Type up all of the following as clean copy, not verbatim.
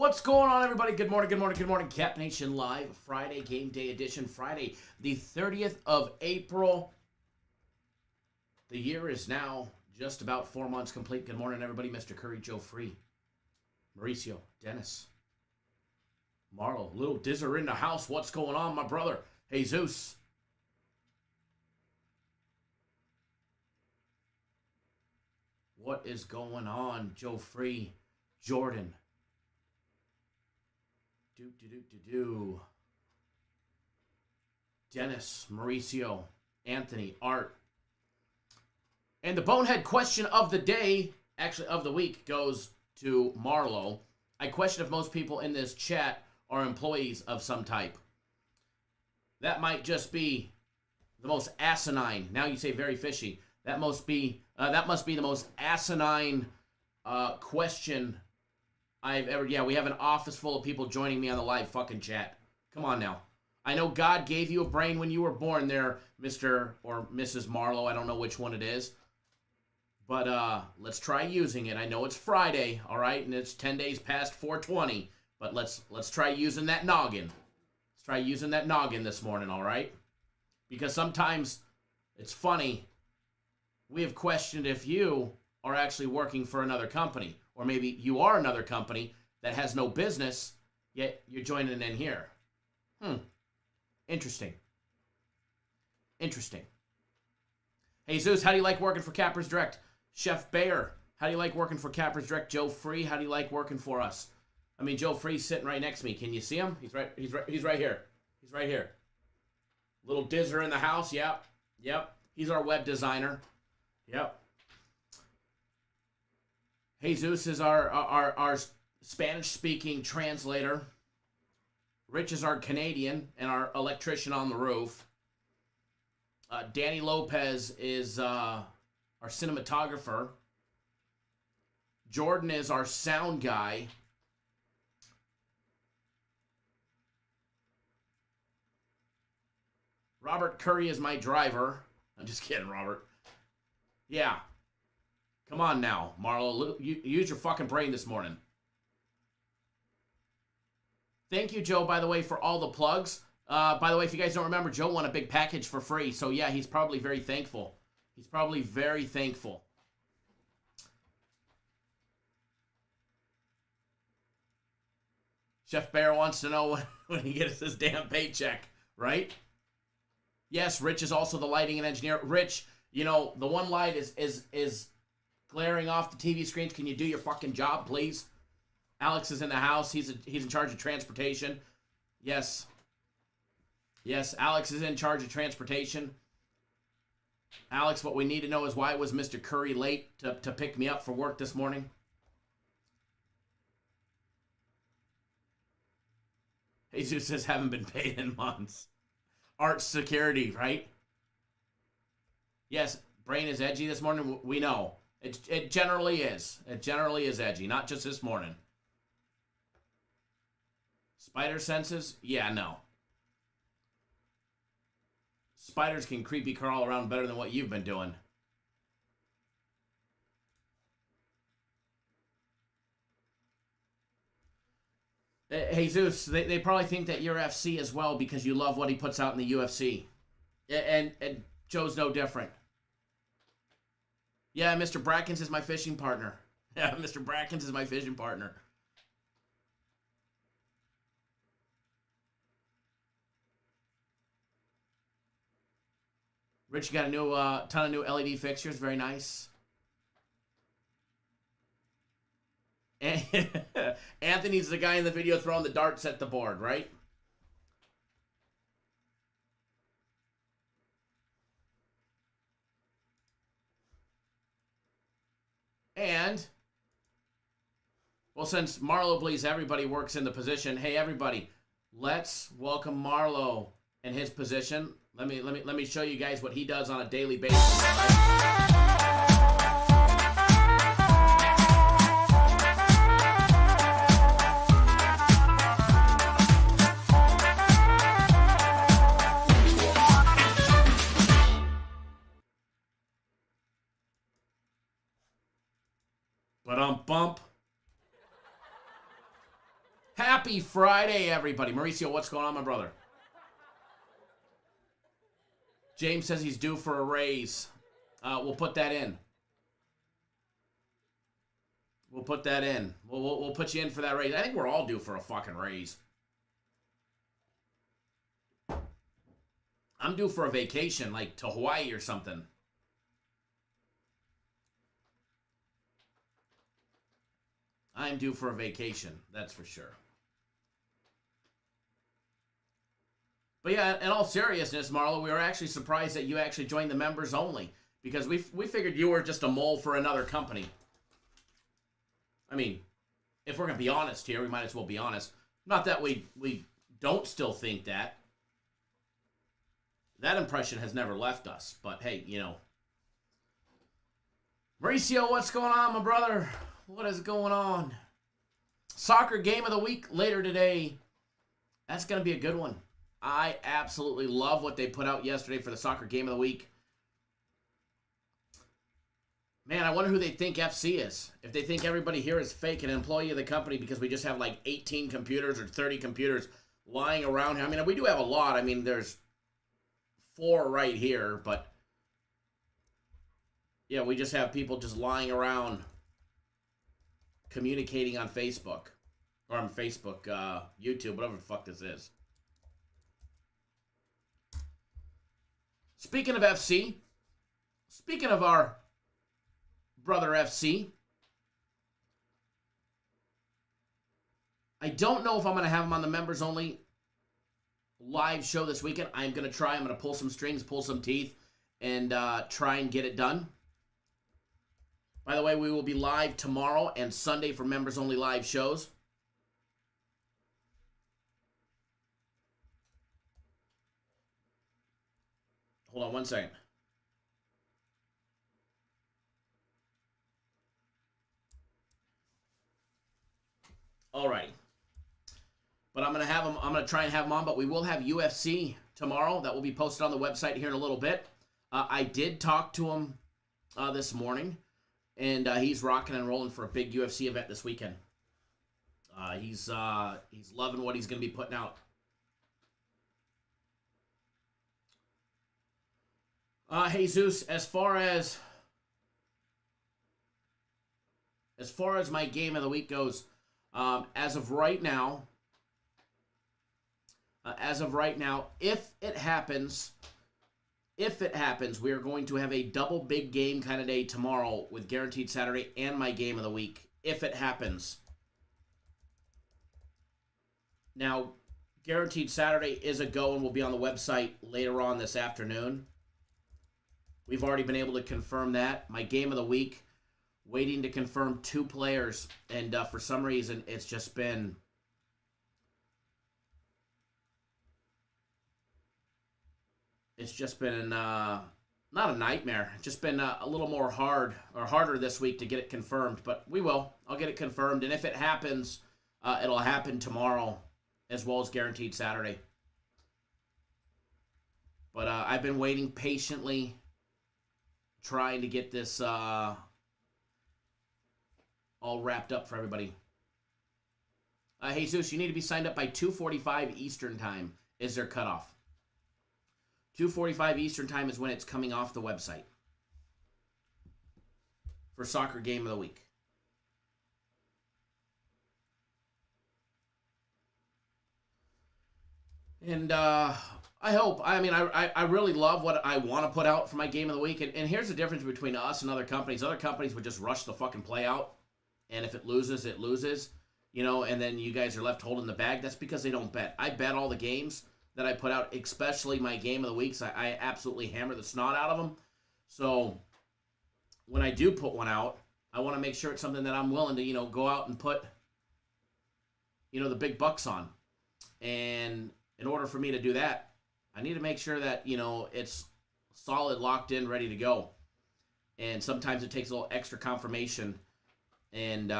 What's going on, everybody? Good morning, good morning, good morning. Cap Nation Live, Friday, game day edition, Friday, the 30th of April. The year is now just about 4 months complete. Good morning, everybody. Mr. Curry, Joe Free, Mauricio, Dennis, Marlo, Little Dizzer in the house. What's going on, my brother? Jesus. What is going on, Joe Free, Jordan? Dennis, Mauricio, Anthony, Art. And the bonehead question of the day, actually of the week, goes to Marlo. I question if most people in this chat are employees of some type. That might just be the most asinine. Now you say very fishy. That must be the most asinine question I've ever. Yeah, we have an office full of people joining me on the live fucking chat. Come on now. I know God gave you a brain when you were born there, Mr. or Mrs. Marlowe. I don't know which one it is. But let's try using it. I know it's Friday, all right, and it's 10 days past 420. But let's try using that noggin. Let's try using that noggin this morning, all right? Because sometimes it's funny. We have questioned if you are actually working for another company. Or maybe you are another company that has no business, yet you're joining in here. Interesting. Interesting. Hey, Zeus, how do you like working for Cappers Direct? Chef Bayer, how do you like working for Cappers Direct? Joe Free, how do you like working for us? I mean, Joe Free's sitting right next to me. Can you see him? He's right here. He's right here. Little Dizzer in the house. Yep. He's our web designer. Yep. Jesus is our Spanish-speaking translator. Rich is our Canadian and our electrician on the roof. Danny Lopez is our cinematographer. Jordan is our sound guy. Robert Curry is my driver. I'm just kidding, Robert. Yeah. Come on now, Marlo. Use your fucking brain this morning. Thank you, Joe, by the way, for all the plugs. By the way, if you guys don't remember, Joe won a big package for free. So, yeah, he's probably very thankful. He's probably very thankful. Chef Bear wants to know when he gets his damn paycheck, right? Yes, Rich is also the lighting and engineer. Rich, you know, the one light is glaring off the TV screens. Can you do your fucking job, please? Alex is in the house. He's in charge of transportation. Yes, Alex is in charge of transportation. Alex, what we need to know is why was Mr. Curry late to pick me up for work this morning? Jesus says haven't been paid in months. Art security, right? Yes, brain is edgy this morning. We know. It generally is. It generally is edgy, not just this morning. Spider senses? Yeah, no. Spiders can creepy crawl around better than what you've been doing. Hey, Zeus, they probably think that you're FC as well because you love what he puts out in the UFC. And Joe's no different. Yeah, Mr. Brackens is my fishing partner. Yeah, Mr. Brackens is my fishing partner. Rich got a new ton of new LED fixtures. Very nice. Anthony's the guy in the video throwing the darts at the board, right? And, well, since Marlo believes everybody works in the position, hey, everybody, let's welcome Marlo in his position. Let me show you guys what he does on a daily basis. Bump. Happy Friday, everybody. Mauricio, what's going on, my brother? James says he's due for a raise. We'll put that in. We'll put that in. We'll put you in for that raise. I think we're all due for a fucking raise. I'm due for a vacation, like to Hawaii or something. I'm due for a vacation, that's for sure. But yeah, in all seriousness, Marlo, we were actually surprised that you actually joined the members only. Because we figured you were just a mole for another company. I mean, if we're going to be honest here, we might as well be honest. Not that we don't still think that. That impression has never left us. But hey, you know. Mauricio, what's going on, my brother? What is going on? Soccer game of the week later today. That's going to be a good one. I absolutely love what they put out yesterday for the soccer game of the week. Man, I wonder who they think FC is. If they think everybody here is fake, an employee of the company, because we just have like 18 computers or 30 computers lying around here. I mean, we do have a lot. I mean, there's 4 right here, but yeah, we just have people just lying around communicating on Facebook. Or on Facebook, YouTube, whatever the fuck this is. Speaking of FC, speaking of our brother FC, I don't know if I'm going to have him on the members only live show this weekend. I'm going to try. I'm going to pull some strings, pull some teeth, and try and get it done. By the way, we will be live tomorrow and Sunday for members only live shows. Hold on one second. Alrighty. But I'm going to try and have him on, but we will have UFC tomorrow. That will be posted on the website here in a little bit. I did talk to him this morning, and he's rocking and rolling for a big UFC event this weekend. He's loving what he's going to be putting out. Jesus, as far as my game of the week goes, as of right now, if it happens, we are going to have a double big game kind of day tomorrow with Guaranteed Saturday and my game of the week, if it happens. Now, Guaranteed Saturday is a go and will be on the website later on this afternoon. We've already been able to confirm that. My game of the week, waiting to confirm 2 players, and for some reason, it's just been not a nightmare. It's just been a little more harder this week to get it confirmed, but we will. I'll get it confirmed, and if it happens, it'll happen tomorrow as well as Guaranteed Saturday. But I've been waiting patiently, trying to get this all wrapped up for everybody. Jesus, you need to be signed up by 2:45 Eastern Time is their cutoff. 2:45 Eastern Time is when it's coming off the website for Soccer Game of the Week. And I hope. I mean, I really love what I want to put out for my game of the week. And here's the difference between us and other companies. Other companies would just rush the fucking play out. And if it loses, it loses. You know, and then you guys are left holding the bag. That's because they don't bet. I bet all the games that I put out, especially my game of the weeks. I absolutely hammer the snot out of them. So when I do put one out, I want to make sure it's something that I'm willing to, you know, go out and put, you know, the big bucks on. And in order for me to do that, I need to make sure that, you know, it's solid, locked in, ready to go. And sometimes it takes a little extra confirmation. And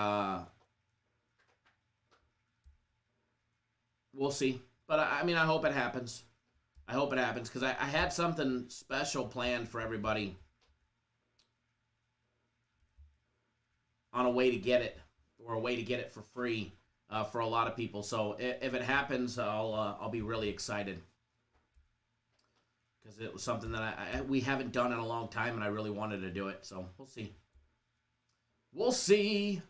we'll see. But, I mean, I hope it happens. I hope it happens because I had something special planned for everybody on a way to get it, or a way to get it for free for a lot of people. So if it happens, I'll be really excited because it was something that we haven't done in a long time, and I really wanted to do it. So we'll see. We'll see.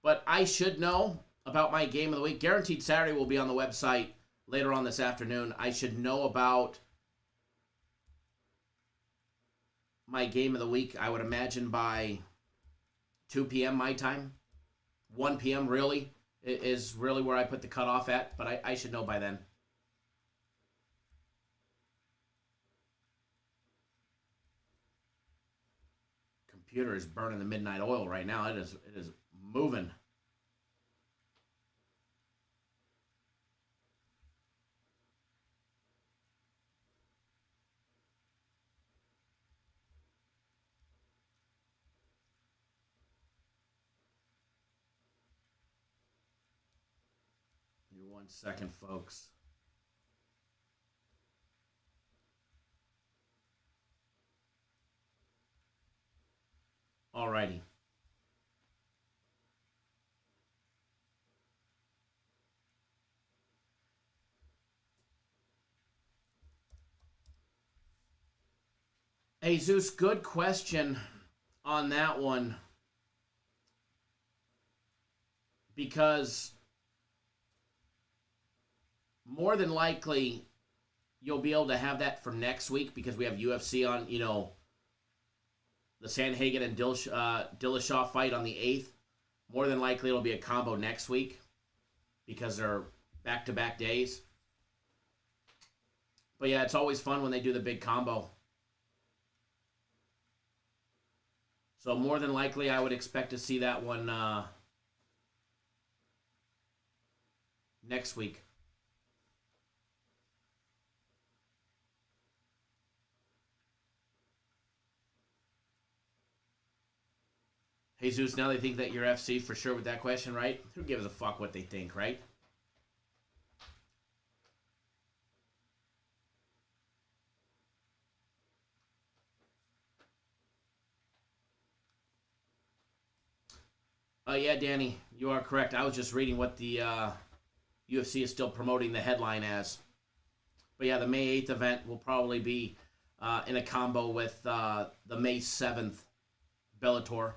But I should know about my game of the week. Guaranteed Saturday will be on the website later on this afternoon. I should know about my game of the week, I would imagine, by 2 p.m. my time. 1 p.m. really is really where I put the cutoff at, but I should know by then. Computer is burning the midnight oil right now. It is moving. Give me 1 second, folks. Alrighty. Hey, Zeus, good question on that one. Because more than likely, you'll be able to have that for next week because we have UFC on, the Sandhagen and Dillashaw fight on the 8th. More than likely, it'll be a combo next week because they're back-to-back days. But yeah, it's always fun when they do the big combo. So more than likely, I would expect to see that one next week. Jesus, now they think that you're FC for sure with that question, right? Who gives a fuck what they think, right? Yeah, Danny, you are correct. I was just reading what the UFC is still promoting the headline as. But yeah, the May 8th event will probably be in a combo with the May 7th Bellator.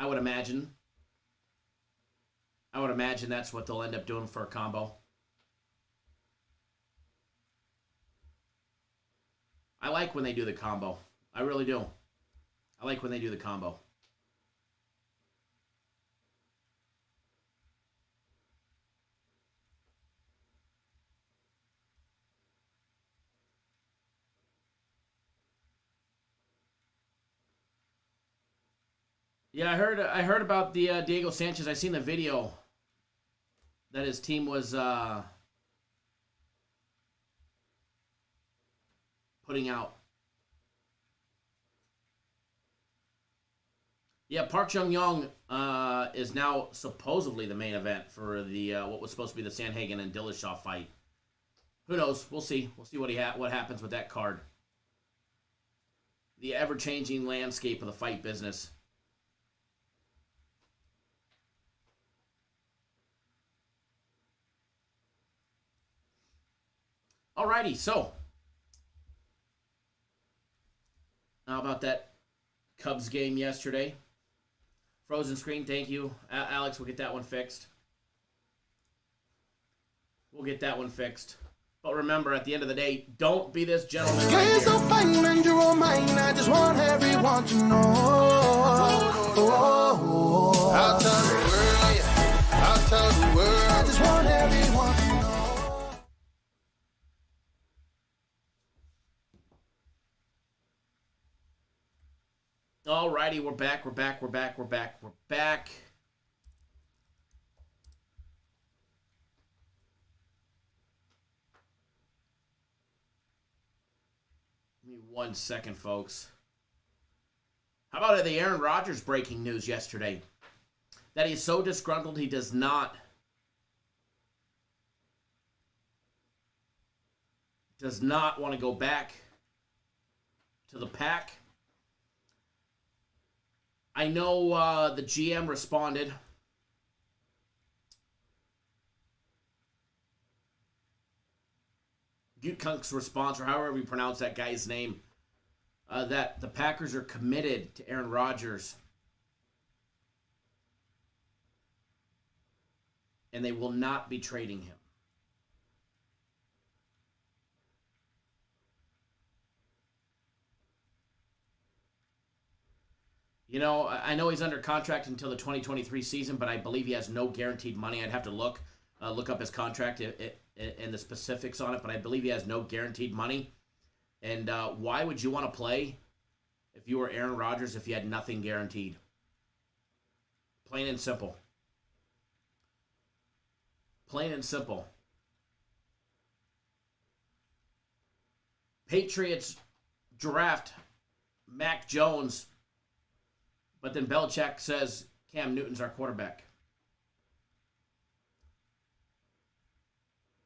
I would imagine. That's what they'll end up doing for a combo. I like when they do the combo. I really do. I like when they do the combo. Yeah, I heard about the Diego Sanchez. I seen the video that his team was putting out. Yeah, Park Jung-young is now supposedly the main event for the what was supposed to be the Sandhagen and Dillashaw fight. Who knows? We'll see. We'll see what happens with that card. The ever-changing landscape of the fight business. Alrighty, so how about that Cubs game yesterday? Frozen screen, thank you. Alex, we'll get that one fixed. But remember, at the end of the day, don't be this gentleman right here. So fine and you're all mine. I just want everyone to know. I'll tell the world, yeah. I'll tell the world. I just want everyone to know. Alrighty, we're back. Give me 1 second, folks. How about the Aaron Rodgers breaking news yesterday? That he's so disgruntled he does not want to go back to the pack. I know the GM responded. Gutekunst's response, or however you pronounce that guy's name, that the Packers are committed to Aaron Rodgers and they will not be trading him. You know, I know he's under contract until the 2023 season, but I believe he has no guaranteed money. I'd have to look up his contract and the specifics on it, but I believe he has no guaranteed money. And why would you want to play if you were Aaron Rodgers if you had nothing guaranteed? Plain and simple. Plain and simple. Patriots draft Mac Jones, but then Belichick says Cam Newton's our quarterback.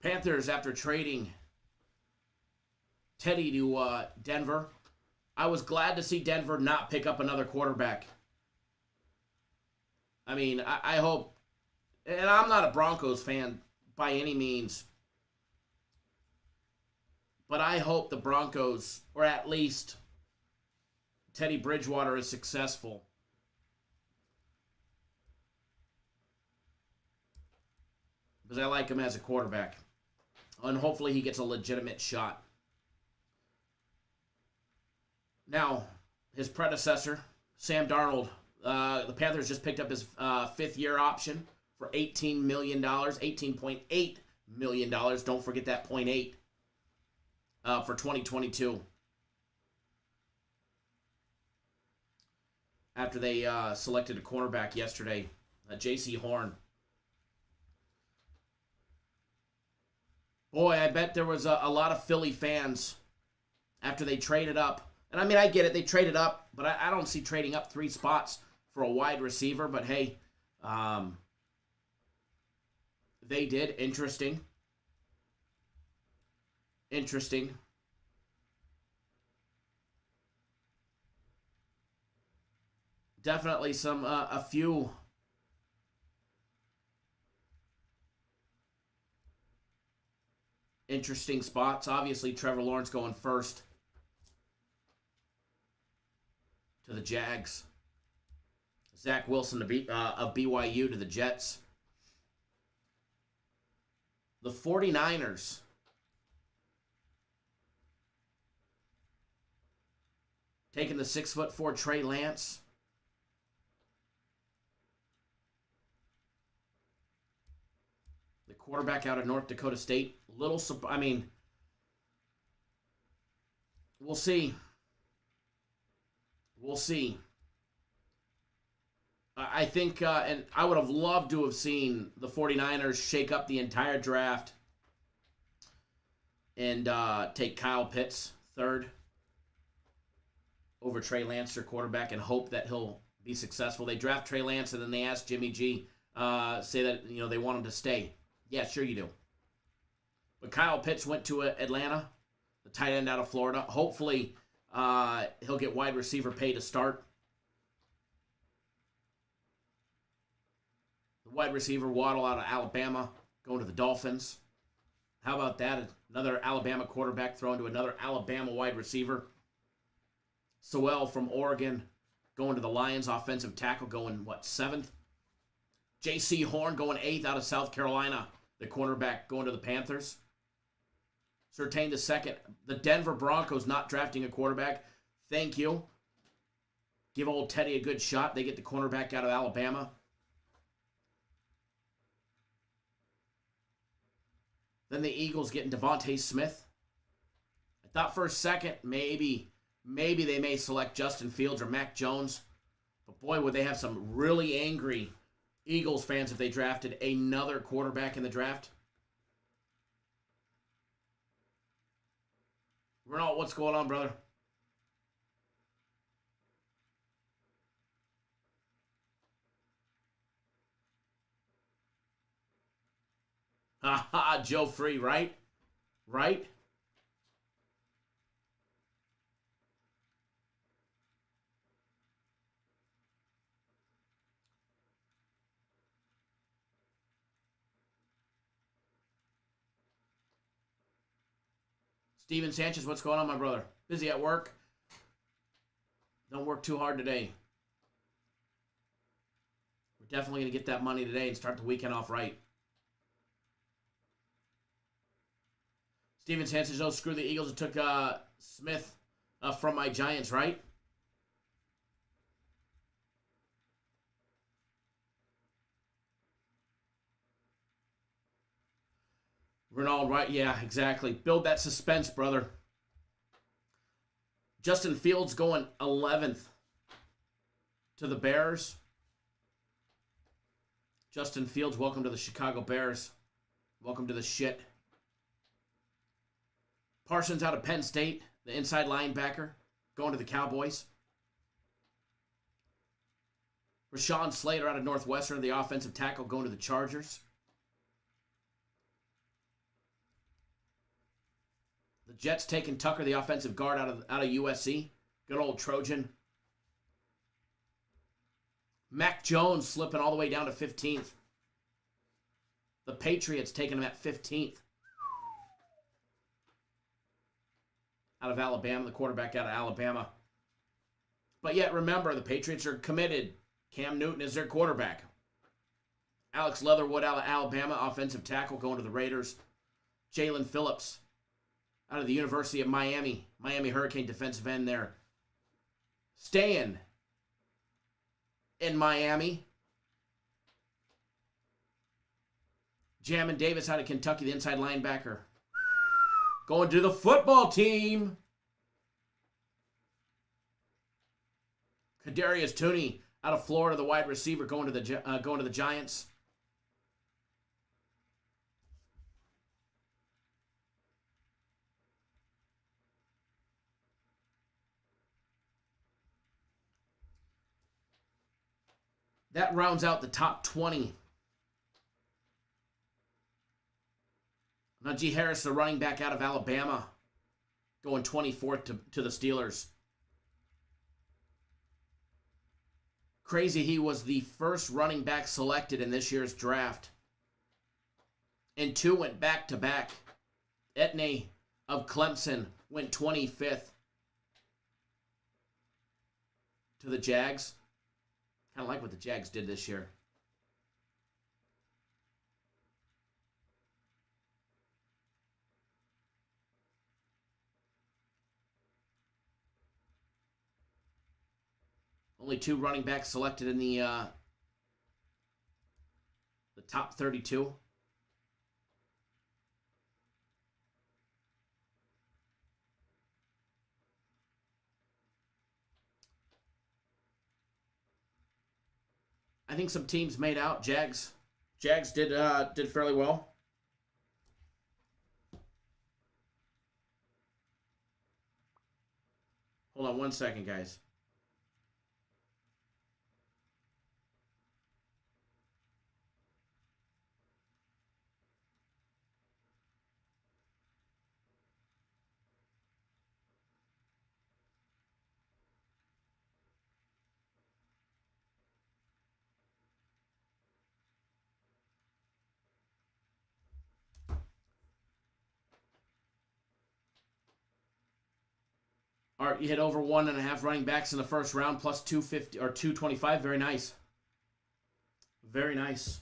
Panthers, after trading Teddy to Denver, I was glad to see Denver not pick up another quarterback. I mean, I hope, and I'm not a Broncos fan by any means, but I hope the Broncos, or at least Teddy Bridgewater, is successful. Because I like him as a quarterback. And hopefully he gets a legitimate shot. Now, his predecessor, Sam Darnold, the Panthers just picked up his fifth-year option for $18 million, $18.8 million. Don't forget that 0.8 for 2022. After they selected a cornerback yesterday, J.C. Horn. Boy, I bet there was a lot of Philly fans after they traded up. And I mean, I get it, they traded up, but I don't see trading up 3 spots for a wide receiver. But hey, they did. Interesting. Interesting. Definitely a few interesting spots. Obviously, Trevor Lawrence going first to the Jags. Zach Wilson of BYU to the Jets. The 49ers taking the 6'4" Trey Lance. The quarterback out of North Dakota State. I mean, we'll see. We'll see. I think, and I would have loved to have seen the 49ers shake up the entire draft and take Kyle Pitts third over Trey Lance, their quarterback, and hope that he'll be successful. They draft Trey Lance, and then they ask Jimmy G, say that they want him to stay. Yeah, sure you do. But Kyle Pitts went to Atlanta, the tight end out of Florida. Hopefully, he'll get wide receiver pay to start. The wide receiver Waddle out of Alabama going to the Dolphins. How about that? Another Alabama quarterback thrown to another Alabama wide receiver. Sewell from Oregon going to the Lions. Offensive tackle going, 7th? J.C. Horn going 8th out of South Carolina. The cornerback going to the Panthers. Surtain the 2nd. The Denver Broncos not drafting a quarterback. Thank you. Give old Teddy a good shot. They get the cornerback out of Alabama. Then the Eagles getting Devontae Smith. I thought for a second maybe they may select Justin Fields or Mac Jones. But boy, would they have some really angry Eagles fans if they drafted another quarterback in the draft. Renault, what's going on, brother? Ha ha, Joe Free, right? Right? Steven Sanchez, what's going on, my brother? Busy at work? Don't work too hard today. We're definitely going to get that money today and start the weekend off right. Steven Sanchez, oh, screw the Eagles. It took Smith from my Giants, right? Renaud, right? Yeah, exactly. Build that suspense, brother. Justin Fields going 11th to the Bears. Justin Fields, welcome to the Chicago Bears. Welcome to the shit. Parsons out of Penn State, the inside linebacker, going to the Cowboys. Rashawn Slater out of Northwestern, the offensive tackle, going to the Chargers. The Jets taking Tucker, the offensive guard, out of USC. Good old Trojan. Mac Jones slipping all the way down to 15th. The Patriots taking him at 15th. Out of Alabama, the quarterback out of Alabama. But yet, remember, the Patriots are committed. Cam Newton is their quarterback. Alex Leatherwood out of Alabama, offensive tackle, going to the Raiders. Jalen Phillips out of the University of Miami. Miami Hurricane defensive end there. Staying in Miami. Jamin Davis out of Kentucky, the inside linebacker. Going to the football team. Kadarius Toney out of Florida, the wide receiver, going to the Giants. That rounds out the top 20. Najee Harris, the running back out of Alabama, going 24th to the Steelers. Crazy, he was the first running back selected in this year's draft. And 2 went back-to-back. Etney of Clemson went 25th to the Jags. Kind of like what the Jags did this year. Only 2 running backs selected in the top 32. I think some teams made out. Jags did fairly well. Hold on one second, guys. All right, you hit over 1.5 running backs in the first round, plus 250 or 225. Very nice. Very nice.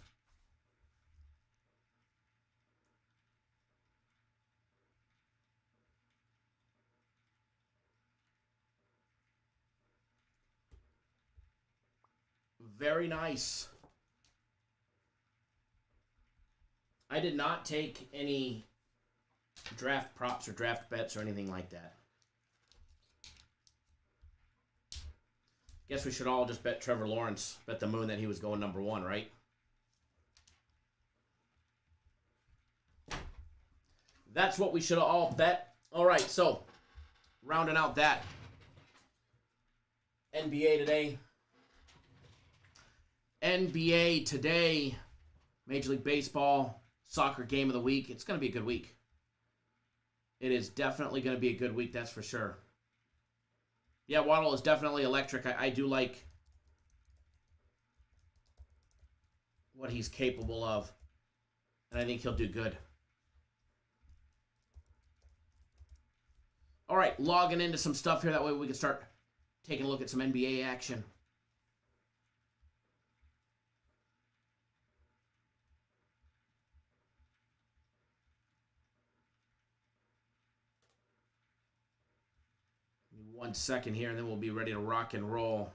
Very nice. I did not take any draft props or draft bets or anything like that. Guess we should all just bet Trevor Lawrence, bet the moon that he was going number 1, right? That's what we should all bet. All right, so rounding out that NBA today. NBA today, Major League Baseball, soccer game of the week. It's going to be a good week. It is definitely going to be a good week, that's for sure. Yeah, Waddle is definitely electric. I do like what he's capable of, and I think he'll do good. All right, logging into some stuff here. That way we can start taking a look at some NBA action. Give me 1 second here, and then we'll be ready to rock and roll.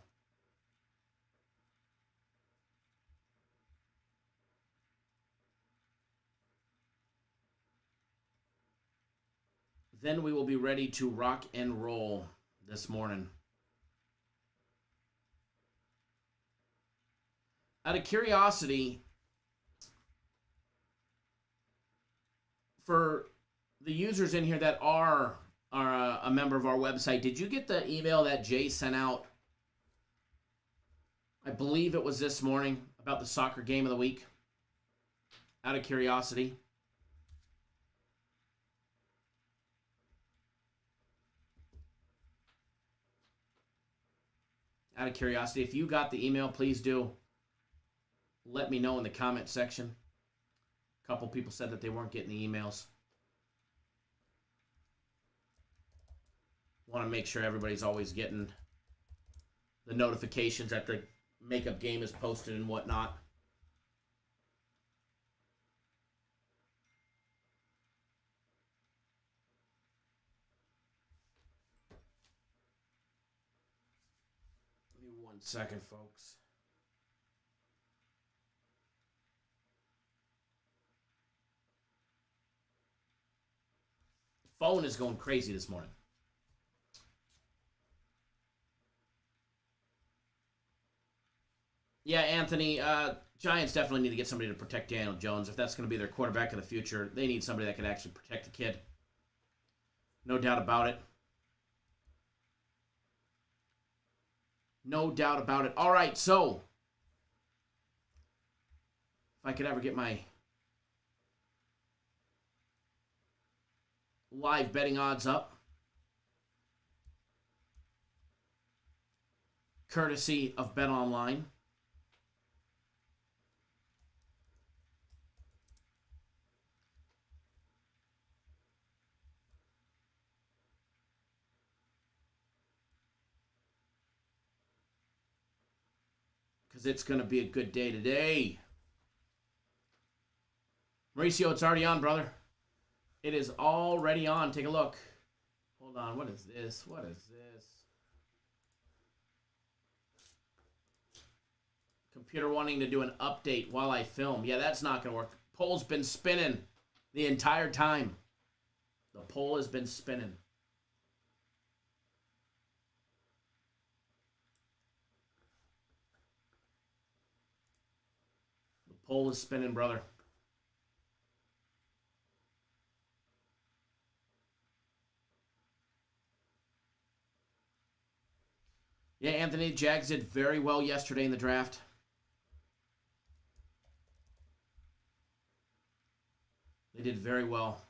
Then we will be ready to rock and roll this morning. Out of curiosity, for the users in here that are a member of our website, did you get the email that Jay sent out? I believe it was this morning about the soccer game of the week. Out of curiosity. Out of curiosity, if you got the email, please do let me know in the comment section. A couple people said that they weren't getting the emails. Want to make sure everybody's always getting the notifications that the makeup game is posted and whatnot. Give me 1 second, folks. Phone is going crazy this morning. Yeah, Anthony, Giants definitely need to get somebody to protect Daniel Jones. If that's going to be their quarterback of the future, they need somebody that can actually protect the kid. No doubt about it. No doubt about it. All right, so if I could ever get my live betting odds up, courtesy of BetOnline. Because it's going to be a good day today. Mauricio, it's already on, brother. It is already on. Take a look. Hold on. What is this? What is this? Computer wanting to do an update while I film. Yeah, that's not going to work. The poll's been spinning the entire time. The poll has been spinning. The poll is spinning, brother. Yeah, Anthony, Jags did very well yesterday in the draft. They did very well.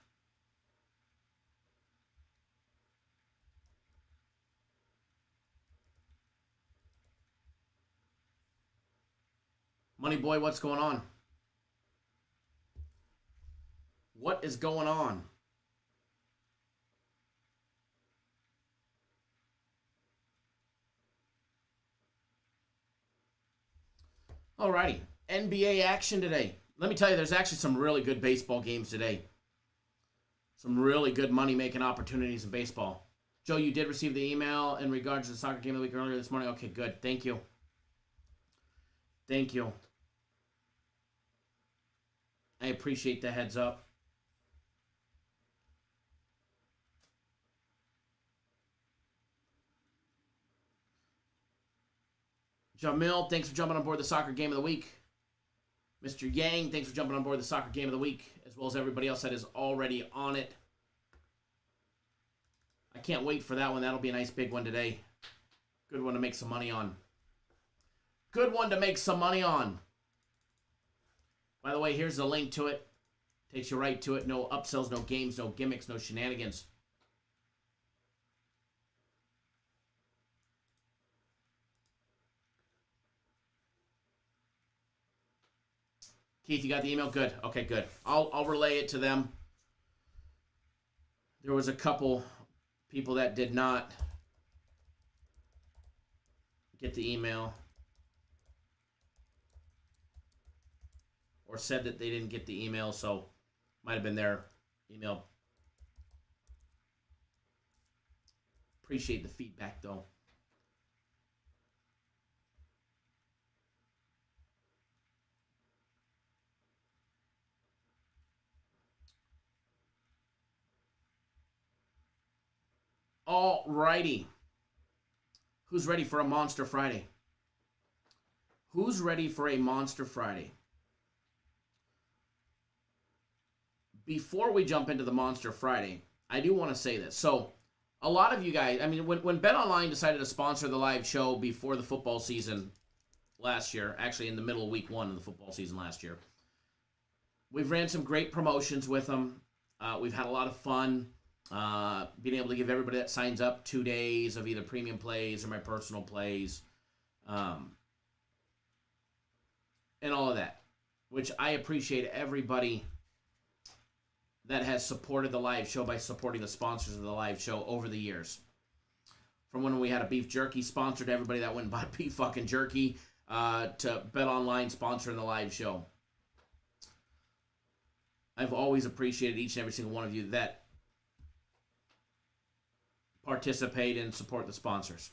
Money boy, what's going on? What is going on? Alrighty, NBA action today. Let me tell you, there's actually some really good baseball games today. Some really good money-making opportunities in baseball. Joe, you did receive the email in regards to the soccer game of the week earlier this morning. Okay, good. Thank you. Thank you. I appreciate the heads up. Jamil, thanks for jumping on board the soccer game of the week. Mr. Yang, thanks for jumping on board the soccer game of the week, as well as everybody else that is already on it. I can't wait for that one. That'll be a nice big one today. Good one to make some money on. Good one to make some money on. By the way, here's the link to it. Takes you right to it. No upsells, no games, no gimmicks, no shenanigans. Keith, you got the email? Good. Okay, good. I'll relay it to them. There was a couple people that did not get the email or said that they didn't get the email, so might have been their email. Appreciate the feedback, though. All righty. Who's ready for a Monster Friday? Who's ready for a Monster Friday? Before we jump into the Monster Friday, I do want to say this. So, a lot of you guys, I mean, when BetOnline decided to sponsor the live show before the football season last year, actually in the middle of week 1 of the football season last year, we've ran some great promotions with them. We've had a lot of fun being able to give everybody that signs up 2 days of either premium plays or my personal plays, and all of that, which I appreciate everybody that has supported the live show by supporting the sponsors of the live show over the years. From when we had a beef jerky sponsor to everybody that went and bought beef fucking jerky, to BetOnline sponsoring the live show. I've always appreciated each and every single one of you that participate and support the sponsors,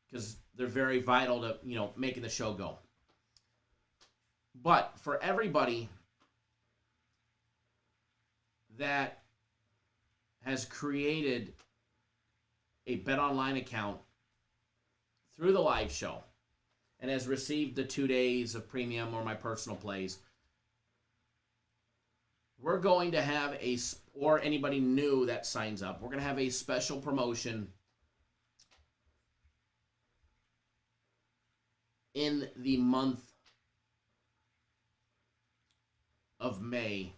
because they're very vital to, making the show go. But for everybody that has created a BetOnline account through the live show and has received the 2 days of premium or my personal plays, we're going to have or anybody new that signs up, we're going to have a special promotion in the month of May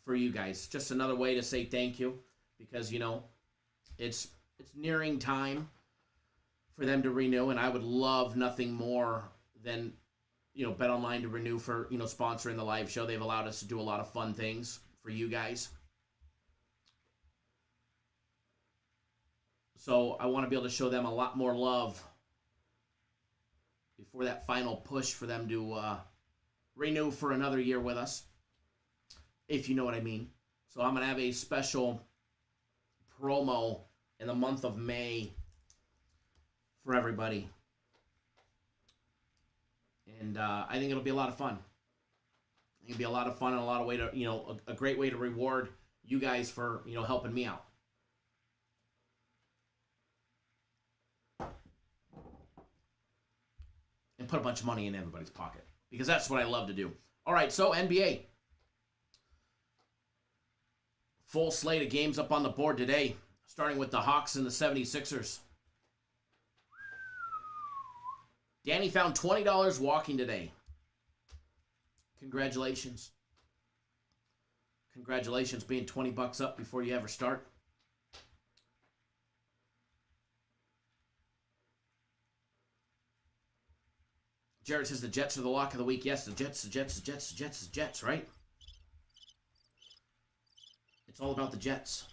for you guys. Just another way to say thank you, because, it's nearing time for them to renew, and I would love nothing more than, BetOnline to renew for, sponsoring the live show. They've allowed us to do a lot of fun things for you guys. So I want to be able to show them a lot more love before that final push for them to renew for another year with us, if you know what I mean. So I'm going to have a special promo in the month of May for everybody. And I think it'll be a lot of fun. It'll be a lot of fun and a lot of way to, a great way to reward you guys for, helping me out. And put a bunch of money in everybody's pocket, because that's what I love to do. All right, so NBA. Full slate of games up on the board today, starting with the Hawks and the 76ers. Danny found $20 walking today. Congratulations. Congratulations being $20 up before you ever start. Jared says the Jets are the lock of the week. Yes, the Jets, right? It's all about the Jets.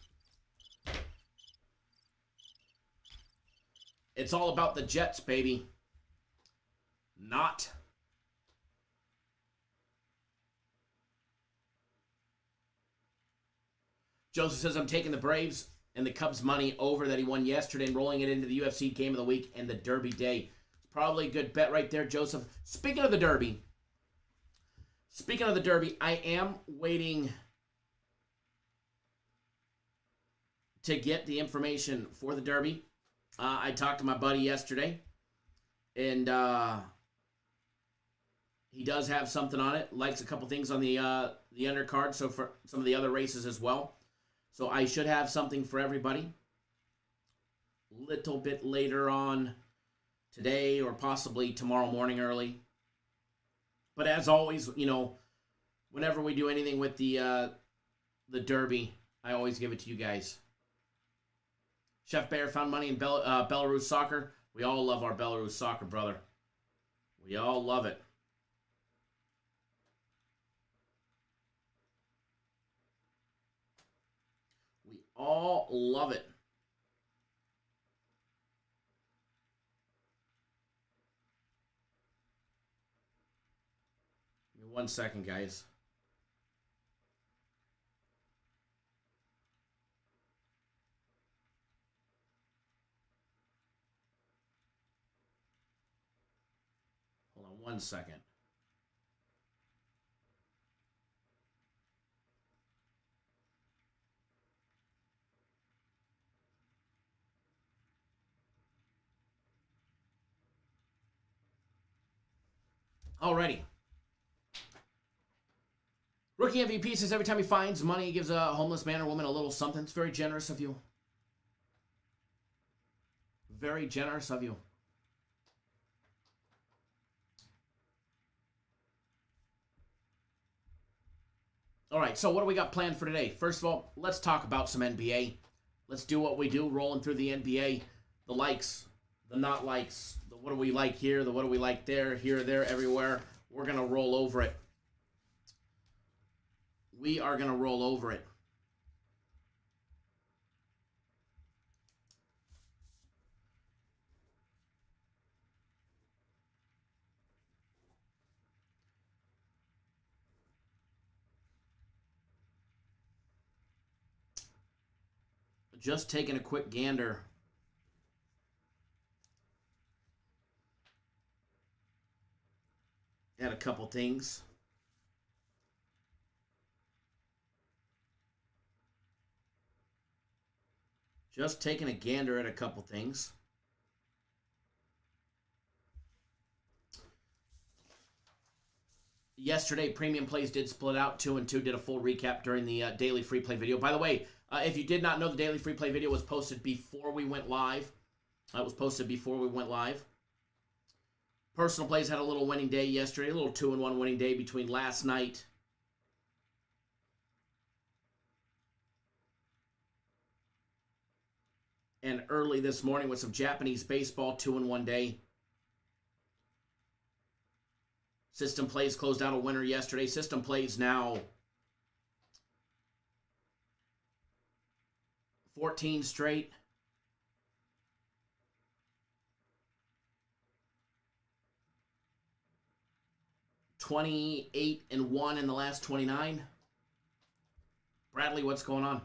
It's all about the Jets, baby. Not. Joseph says, I'm taking the Braves and the Cubs money over that he won yesterday and rolling it into the UFC Game of the Week and the Derby Day. It's probably a good bet right there, Joseph. Speaking of the Derby, I am waiting to get the information for the Derby. I talked to my buddy yesterday, and he does have something on it. Likes a couple things on the undercard, so for some of the other races as well. So I should have something for everybody a little bit later on today or possibly tomorrow morning early. But as always, whenever we do anything with the Derby, I always give it to you guys. Chef Bear found money in Belarus soccer. We all love our Belarus soccer, brother. We all love it. all love it. Give me 1 second, guys. Hold on 1 second. Alrighty. Rookie MVP says every time he finds money, he gives a homeless man or woman a little something. It's very generous of you. Very generous of you. All right, so what do we got planned for today? First of all, let's talk about some NBA. Let's do what we do, rolling through the NBA. The likes, the not likes, the what do we like here, the what do we like there, here, there, everywhere. We're going to roll over it. We are going to roll over it. Just taking a quick gander. At a couple things. Just taking a gander at a couple things. Yesterday, Premium Plays did split out 2 and 2, did a full recap during the daily free play video. By the way, if you did not know, the daily free play video was posted before we went live. It was posted before we went live. Personal Plays had a little winning day yesterday, a little 2-1 winning day between last night and early this morning with some Japanese baseball, 2-1 day. System Plays closed out a winner yesterday. System Plays now 14 straight. 28-1 in the last 29. Bradley, what's going on?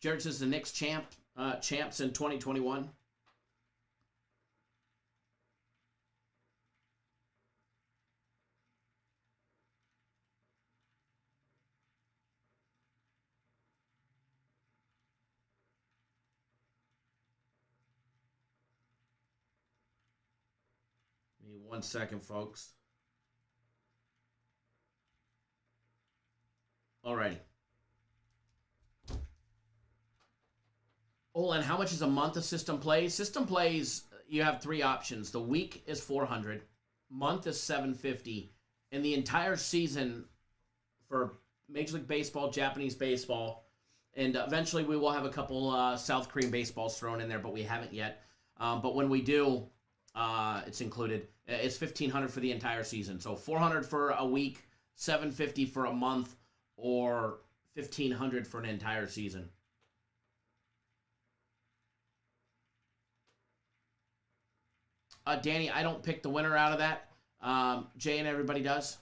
Jared says the Knicks champs in 2021. Give me 1 second, folks. Alrighty. Olin, how much is a month of System Plays? System Plays, you have 3 options. The week is $400, month is $750, and the entire season for Major League Baseball, Japanese baseball, and eventually we will have a couple South Korean baseballs thrown in there, but we haven't yet. But when we do, it's included. It's $1,500 for the entire season. So $400 for a week, $750 for a month, or $1,500 for an entire season. Danny, I don't pick the winner out of that. Jay and everybody does.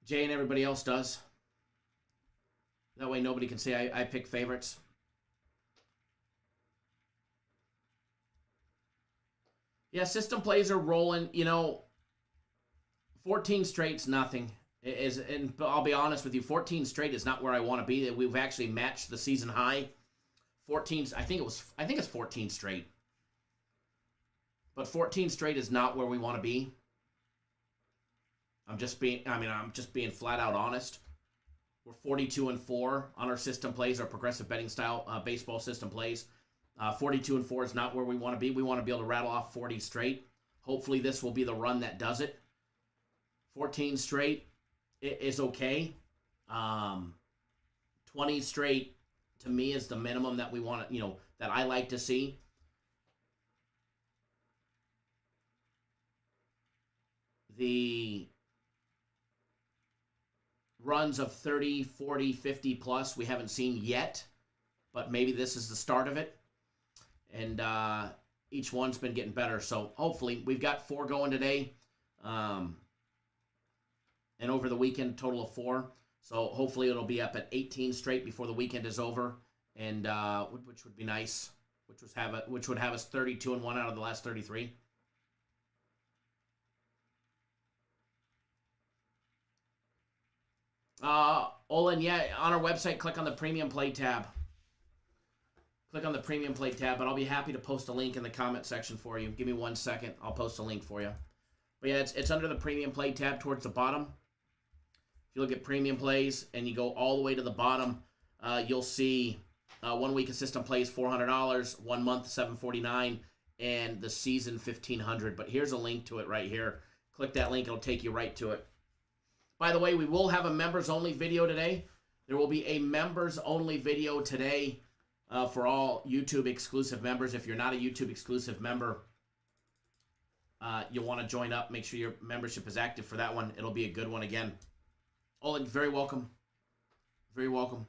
Jay and everybody else does. That way nobody can say I pick favorites. Yeah, System Plays are rolling. 14 straight's nothing. And I'll be honest with you, 14 straight is not where I want to be. We've actually matched the season high. 14, I think it's 14 straight. But 14 straight is not where we want to be. I'm just being flat out honest. We're 42-4 on our System Plays, our progressive betting style baseball System Plays. 42-4 is not where we want to be. We want to be able to rattle off 40 straight. Hopefully this will be the run that does it. 14 straight is okay. 20 straight to me is the minimum that we want to, that I like to see. the runs of 30, 40, 50 plus we haven't seen yet, but maybe this is the start of it. And each one's been getting better. So hopefully we've got 4 going today. And over the weekend, total of 4. So hopefully it'll be up at 18 straight before the weekend is over, and which would be nice. Which would have us 32-1 out of the last 33. Olin, yeah, on our website, click on the Premium Play tab. Click on the Premium Play tab, but I'll be happy to post a link in the comment section for you. Give me 1 second. I'll post a link for you. But yeah, it's under the Premium Play tab towards the bottom. If you look at Premium Plays and you go all the way to the bottom, you'll see 1 week assistant plays $400, 1 month $749, and the season $1,500. But here's a link to it right here. Click that link. It'll take you right to it. By the way, we will have a members-only video today. There will be a members-only video today for all YouTube-exclusive members. If you're not a YouTube-exclusive member, you'll want to join up. Make sure your membership is active for that one. It'll be a good one again. Olin, very welcome. Very welcome.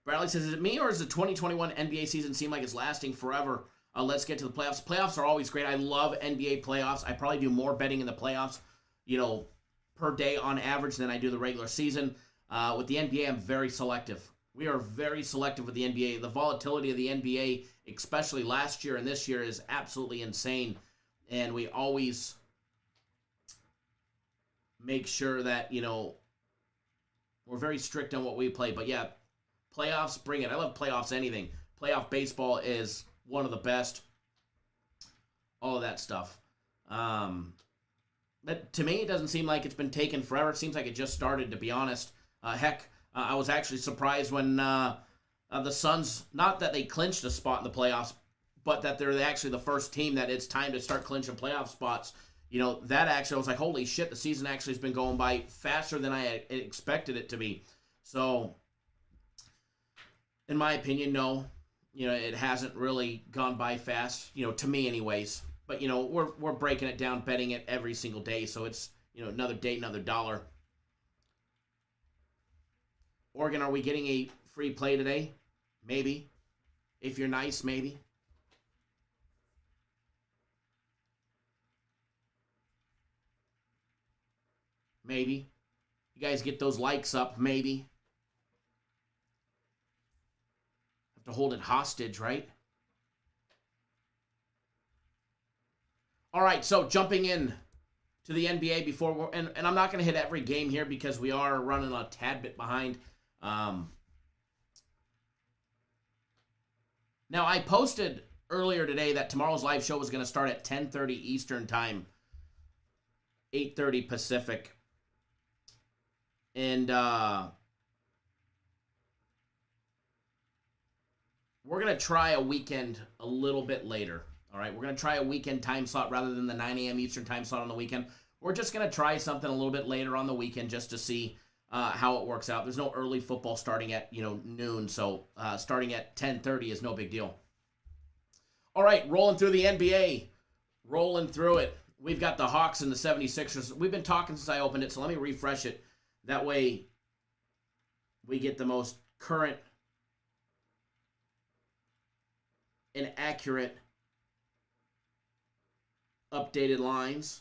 Bradley says, is it me or does the 2021 NBA season seem like it's lasting forever? Let's get to the playoffs. Playoffs are always great. I love NBA playoffs. I probably do more betting in the playoffs, per day on average than I do the regular season. With the NBA, I'm very selective. We are very selective with the NBA. The volatility of the NBA, especially last year and this year, is absolutely insane. And we always make sure that, we're very strict on what we play. But yeah, playoffs, bring it. I love playoffs, anything. Playoff baseball is one of the best. All of that stuff. But to me, it doesn't seem like it's been taken forever. It seems like it just started, to be honest. I was actually surprised when the Suns, not that they clinched a spot in the playoffs, but that they're actually the first team that it's time to start clinching playoff spots. That actually, I was like, holy shit, the season actually has been going by faster than I had expected it to be. So, in my opinion, no. It hasn't really gone by fast, to me anyways. But, we're breaking it down, betting it every single day. So it's, another day, another dollar. Oregon, are we getting a free play today? Maybe. If you're nice, maybe. Maybe. You guys get those likes up, maybe. Have to hold it hostage, right? All right, so jumping in to the NBA before we're, and I'm not going to hit every game here because we are running a tad bit behind. Now, I posted earlier today that tomorrow's live show was going to start at 10:30 Eastern Time, 8:30 Pacific. And we're going to try a weekend a little bit later. All right, we're going to try a weekend time slot rather than the 9 a.m. Eastern time slot on the weekend. We're just going to try something a little bit later on the weekend just to see how it works out. There's no early football starting at, noon, so starting at 10:30 is no big deal. All right, rolling through the NBA. Rolling through it. We've got the Hawks and the 76ers. We've been talking since I opened it, so let me refresh it. That way we get the most current and accurate updated lines.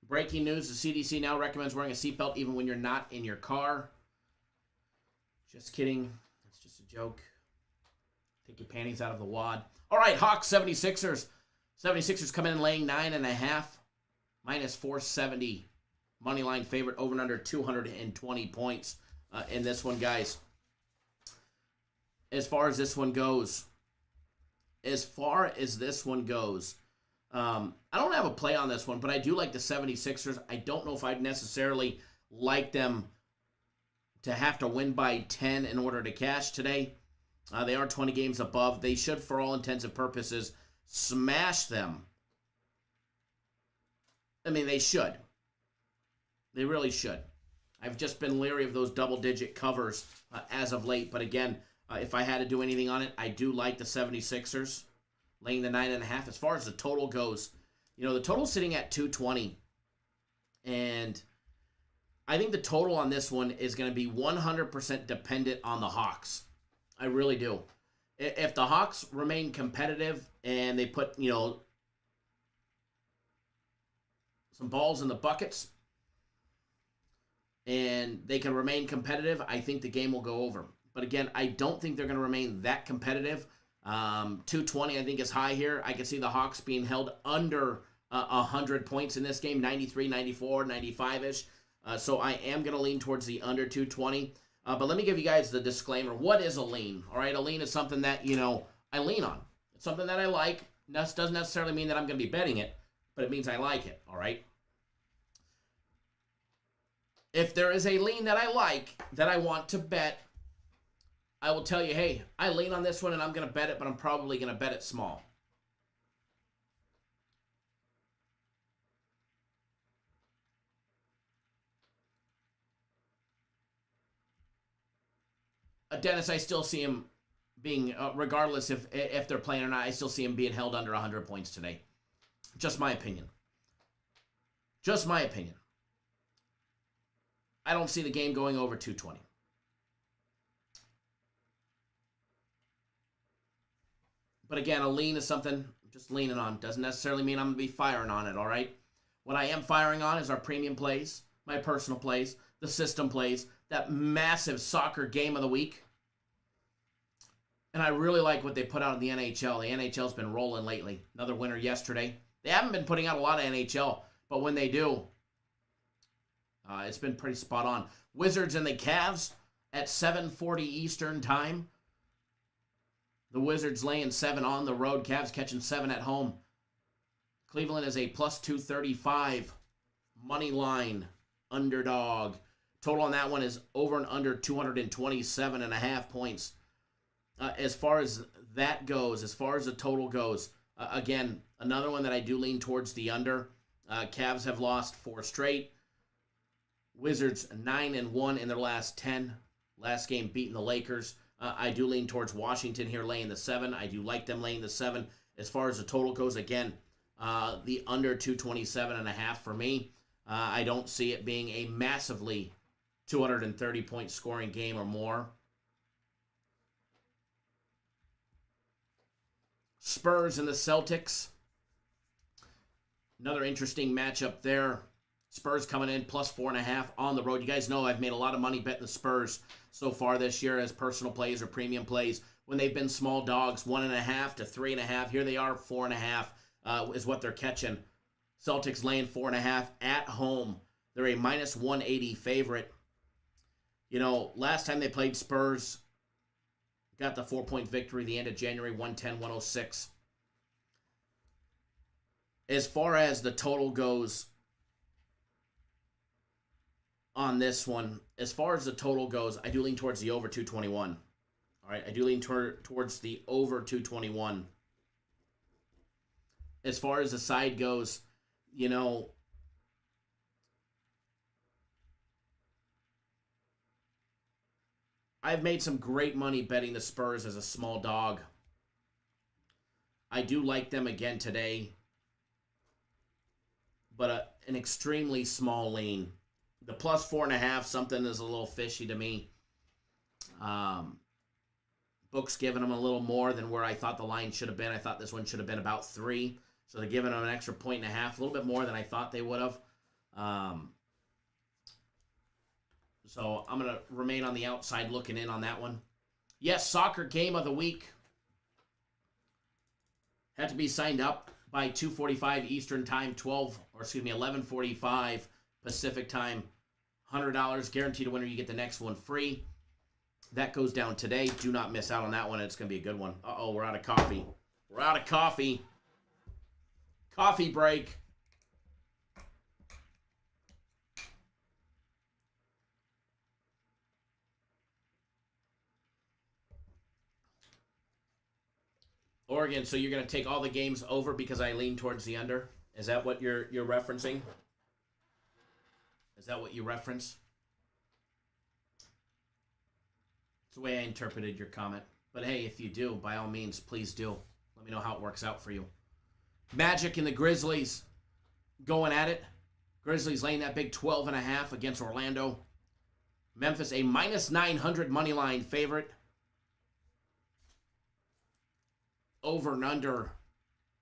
Breaking news, the CDC now recommends wearing a seatbelt even when you're not in your car. Just kidding. It's just a joke. Take your panties out of the wad. All right, Hawks, 76ers. 76ers come in laying 9.5, minus 470. Moneyline favorite, over and under 220 points in this one, guys. As far as this one goes, I don't have a play on this one, but I do like the 76ers. I don't know if I'd necessarily like them to have to win by 10 in order to cash today. They are 20 games above. They should, for all intents and purposes, smash them I mean, they should. They really should. I've just been leery of those double-digit covers as of late. But again, if I had to do anything on it, I do like the 76ers laying the 9.5. As far as the total goes, the total's sitting at 220. And I think the total on this one is going to be 100% dependent on the Hawks. I really do. If the Hawks remain competitive and they put, some balls in the buckets and they can remain competitive, I think the game will go over. But again, I don't think they're going to remain that competitive. 220, I think, is high here. I can see the Hawks being held under 100 points in this game, 93, 94, 95-ish. So I am going to lean towards the under 220. But let me give you guys the disclaimer. What is a lean? All right, a lean is something that, I lean on. It's something that I like. That doesn't necessarily mean that I'm going to be betting it, but it means I like it, all right? If there is a lean that I like, that I want to bet, I will tell you, hey, I lean on this one and I'm going to bet it, but I'm probably going to bet it small. Dennis, I still see him being, regardless if they're playing or not, I still see him being held under 100 points today. Just my opinion. Just my opinion. I don't see the game going over 220. But again, a lean is something I'm just leaning on. Doesn't necessarily mean I'm going to be firing on it, all right? What I am firing on is our premium plays, my personal plays, the system plays, that massive soccer game of the week. And I really like what they put out in the NHL. The NHL's been rolling lately. Another winner yesterday. They haven't been putting out a lot of NHL, but when they do, it's been pretty spot on. Wizards and the Cavs at 7:40 Eastern time. The Wizards laying 7 on the road. Cavs catching 7 at home. Cleveland is a plus 235 money line underdog. Total on that one is over and under 227.5 points. As far as that goes, as far as the total goes, again, another one that I do lean towards the under. Cavs have lost 4 straight. Wizards 9-1 in their last 10. Last game beating the Lakers. I do lean towards Washington here laying the 7. I do like them laying the 7. As far as the total goes, again, the under 227.5 for me. I don't see it being a massively 230-point scoring game or more. Spurs and the Celtics. Another interesting matchup there. Spurs coming in plus 4.5 on the road. You guys know I've made a lot of money betting the Spurs so far this year as personal plays or premium plays when they've been small dogs, 1.5 to 3.5. Here they are, 4.5 is what they're catching. Celtics laying 4.5 at home. They're a minus 180 favorite. Last time they played Spurs, got the 4-point victory the end of January, 110-106. As far as the total goes on this one, as far as the total goes, I do lean towards the over 221. All right, I do lean towards the over 221. As far as the side goes, I've made some great money betting the Spurs as a small dog. I do like them again today, but an extremely small lean. The plus 4.5, something is a little fishy to me. Book's giving them a little more than where I thought the line should have been. I thought this one should have been about 3. So they're giving them an extra 1.5, a little bit more than I thought they would have. So I'm going to remain on the outside looking in on that one. Yes, soccer game of the week. Had to be signed up by 2:45 Eastern time, 11:45 Pacific time. $100 guaranteed a winner. You get the next one free. That goes down today. Do not miss out on that one. It's going to be a good one. Uh-oh, we're out of coffee. We're out of coffee. Coffee break. Oregon, so you're going to take all the games over because I lean towards the under? Is that what you're referencing? Is that what you reference? It's the way I interpreted your comment. But hey, if you do, by all means, please do. Let me know how it works out for you. Magic and the Grizzlies going at it. Grizzlies laying that big 12.5 against Orlando. Memphis a minus 900 money line favorite. Over and under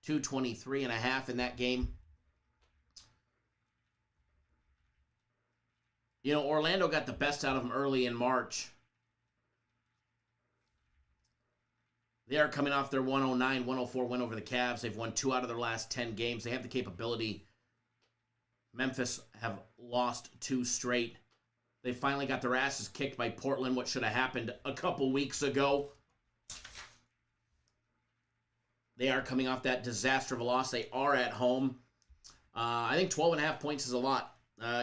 223.5 in that game. You know, Orlando got the best out of them early in March. They are coming off their 109-104 win over the Cavs. They've won 2 out of their last 10 games. They have the capability. Memphis have lost 2 straight. They finally got their asses kicked by Portland, what should have happened a couple weeks ago. They are coming off that disaster of a loss. They are at home. I think 12.5 points is a lot.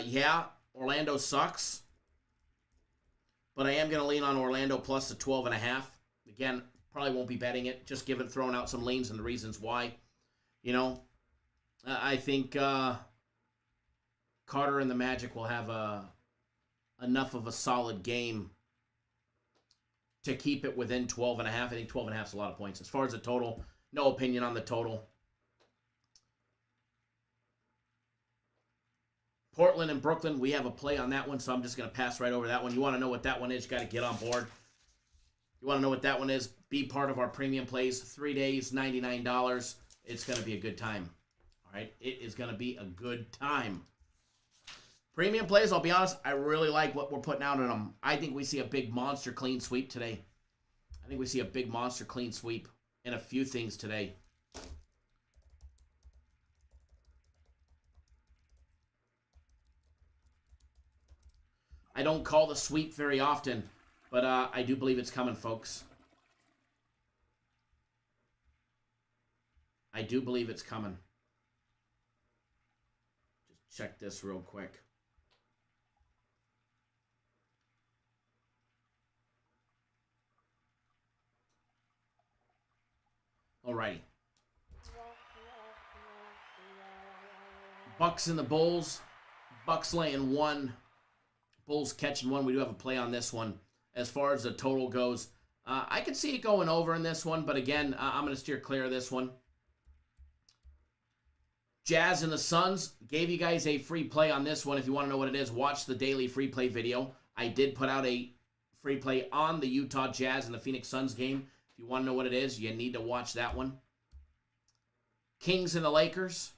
Yeah, Orlando sucks. But I am going to lean on Orlando plus the 12.5. Again, probably won't be betting it. Just throwing out some leans and the reasons why. You know, I think Carter and the Magic will have enough of a solid game to keep it within 12.5. I think 12.5 is a lot of points. As far as the total, no opinion on the total. Portland and Brooklyn, we have a play on that one, so I'm just going to pass right over that one. You want to know what that one is, you got to get on board. You want to know what that one is, be part of our premium plays. 3 days, $99. It's going to be a good time. All right? It is going to be a good time. Premium plays, I'll be honest, I really like what we're putting out on them. I think we see a big monster clean sweep today. I think we see a big monster clean sweep in a few things today. I don't call the sweep very often, but I do believe it's coming, folks. I do believe it's coming. Just check this real quick. Alrighty. Bucks and the Bulls. Bucks laying 1. Bulls catching 1. We do have a play on this one. As far as the total goes, I could see it going over in this one, but again, I'm going to steer clear of this one. Jazz and the Suns, gave you guys a free play on this one. If you want to know what it is, watch the daily free play video. I did put out a free play on the Utah Jazz and the Phoenix Suns game. If you want to know what it is, you need to watch that one. Kings and the Lakers,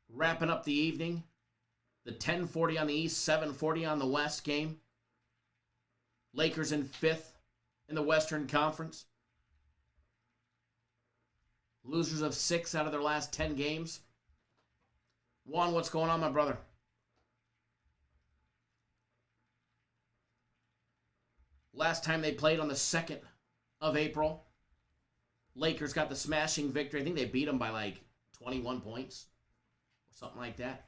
wrapping up the evening. The 10:40 on the East, 7:40 on the West game. Lakers in 5th in the Western Conference. Losers of 6 out of their last 10 games. Juan, what's going on, my brother? Last time they played on the 2nd of April. Lakers got the smashing victory. I think they beat them by like 21 points or something like that.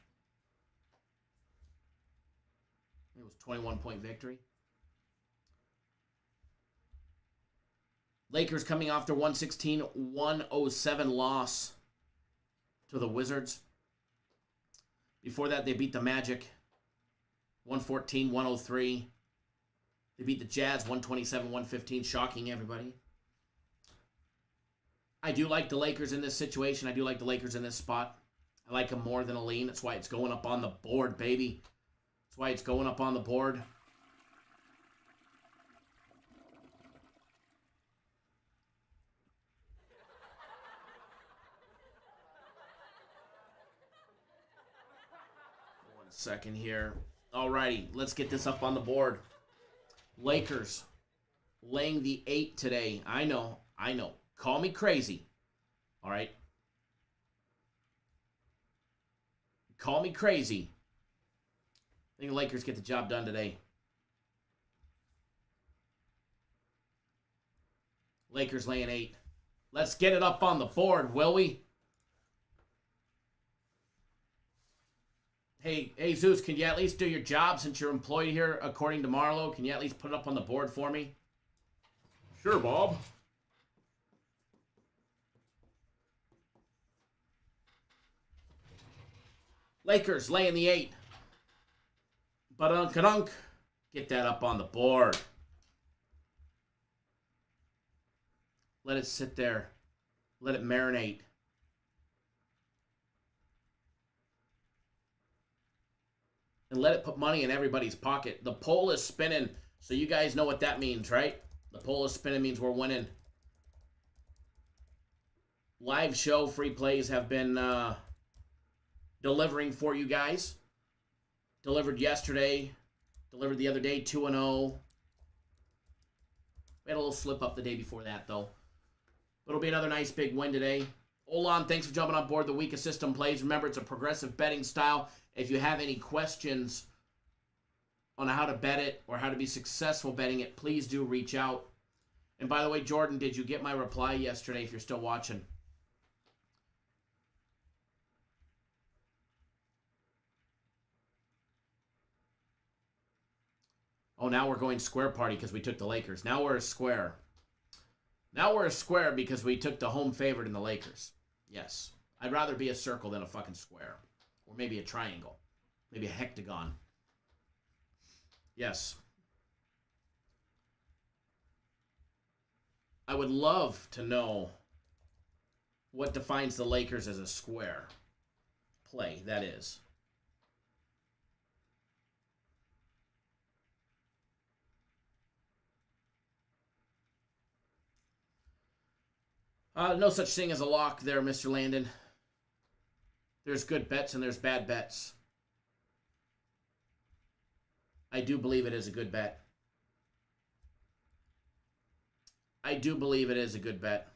It was a 21-point victory. Lakers coming off their 116-107 loss to the Wizards. Before that, they beat the Magic 114-103. They beat the Jazz 127-115, shocking everybody. I do like the Lakers in this situation. I do like the Lakers in this spot. I like them more than a lean. That's why it's going up on the board, baby. That's why it's going up on the board. One second here. Alrighty, let's get this up on the board. Lakers laying the 8 today. I know. Call me crazy. All right. Call me crazy. I think the Lakers get the job done today. Lakers laying 8. Let's get it up on the board, will we? Hey, Zeus, can you at least do your job since you're employed here according to Marlo? Can you at least put it up on the board for me? Sure, Bob. Lakers laying the 8. Ba-dunk-a-dunk. Get that up on the board. Let it sit there. Let it marinate. And let it put money in everybody's pocket. The poll is spinning, so you guys know what that means, right? The poll is spinning means we're winning. Live show free plays have been delivering for you guys. Delivered yesterday. Delivered the other day, 2-0. We had a little slip up the day before that, though. It'll be another nice big win today. Olan, thanks for jumping on board the weakest system plays. Remember, it's a progressive betting style. If you have any questions on how to bet it or how to be successful betting it, please do reach out. And by the way, Jordan, did you get my reply yesterday if you're still watching? Oh, now we're going square party because we took the Lakers. Now we're a square. Now we're a square because we took the home favorite in the Lakers. Yes. I'd rather be a circle than a fucking square. Or maybe a triangle. Maybe a hectagon. Yes. I would love to know what defines the Lakers as a square play, that is. No such thing as a lock there, Mr. Landon. There's good bets and there's bad bets. I do believe it is a good bet. I do believe it is a good bet.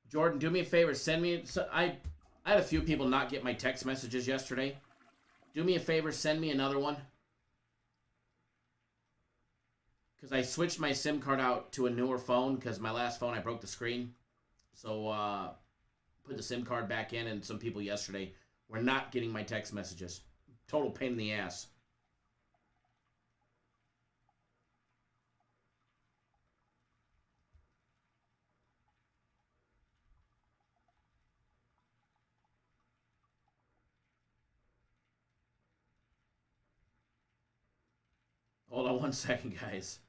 Jordan, do me a favor. Send me... I had a few people not get my text messages yesterday. Do me a favor. Send me another one. Because I switched my SIM card out to a newer phone because my last phone, I broke the screen. So, put the SIM card back in, and some people yesterday were not getting my text messages. Total pain in the ass. Hold on one second, guys.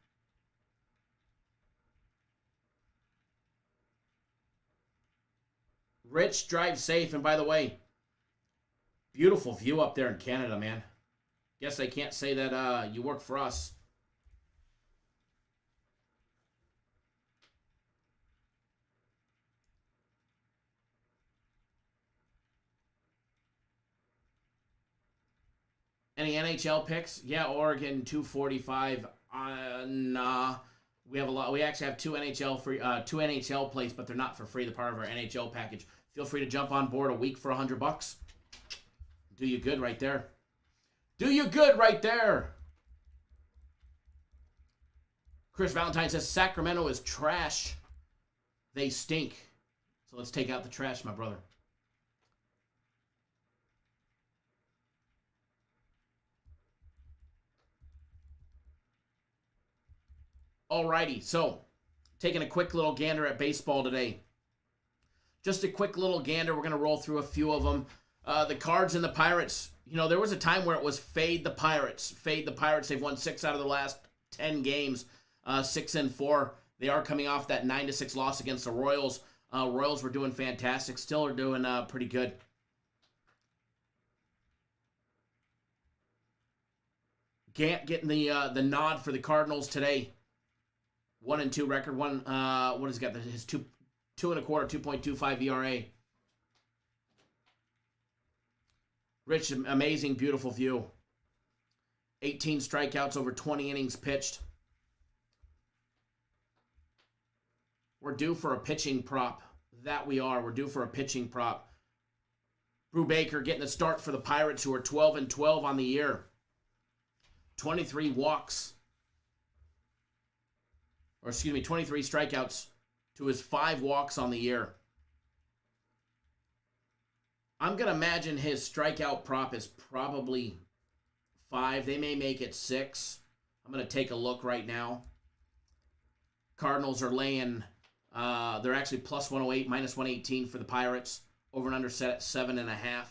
Rich, drive safe. And by the way, beautiful view up there in Canada, man. Guess I can't say that you work for us. Any NHL picks? Yeah, Oregon 245. Nah. We have a lot. We actually have two NHL plays, but they're not for free. They're part of our NHL package. Feel free to jump on board a week for $100. Do you good right there. Do you good right there. Chris Valentine says Sacramento is trash. They stink. So let's take out the trash, my brother. Alrighty, so taking a quick little gander at baseball today. Just a quick little gander. We're going to roll through a few of them. The Cards and the Pirates. You know, there was a time where it was fade the Pirates. Fade the Pirates. They've won 6 out of the last 10 games. 6-4. They are coming off that 9-6 loss against the Royals. Royals were doing fantastic. Still are doing pretty good. Gant getting the nod for the Cardinals today. 1-2 record. What has he got? His 2.25, 2.25 ERA. Rich, amazing, beautiful view. 18 strikeouts over 20 innings pitched. We're due for a pitching prop. That we are. We're due for a pitching prop. Brew Baker getting the start for the Pirates, who are 12-12 on the year. 23 walks. 23 strikeouts to his 5 walks on the year. I'm going to imagine his strikeout prop is probably 5. They may make it 6. I'm going to take a look right now. Cardinals are laying, they're actually plus 108, minus 118 for the Pirates. Over and under set at 7.5.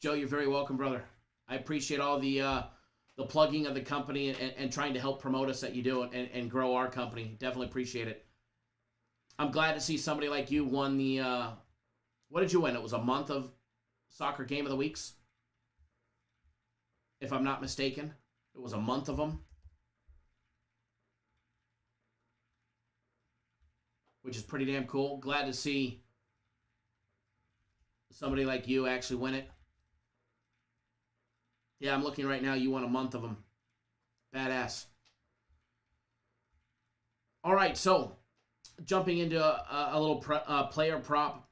Joe, you're very welcome, brother. I appreciate all the plugging of the company and trying to help promote us that you do and grow our company. Definitely appreciate it. I'm glad to see somebody like you won the, what did you win? It was a month of soccer game of the weeks, if I'm not mistaken. It was a month of them, which is pretty damn cool. Glad to see somebody like you actually win it. Yeah, I'm looking right now. You won a month of them. Badass. All right, so jumping into a little player prop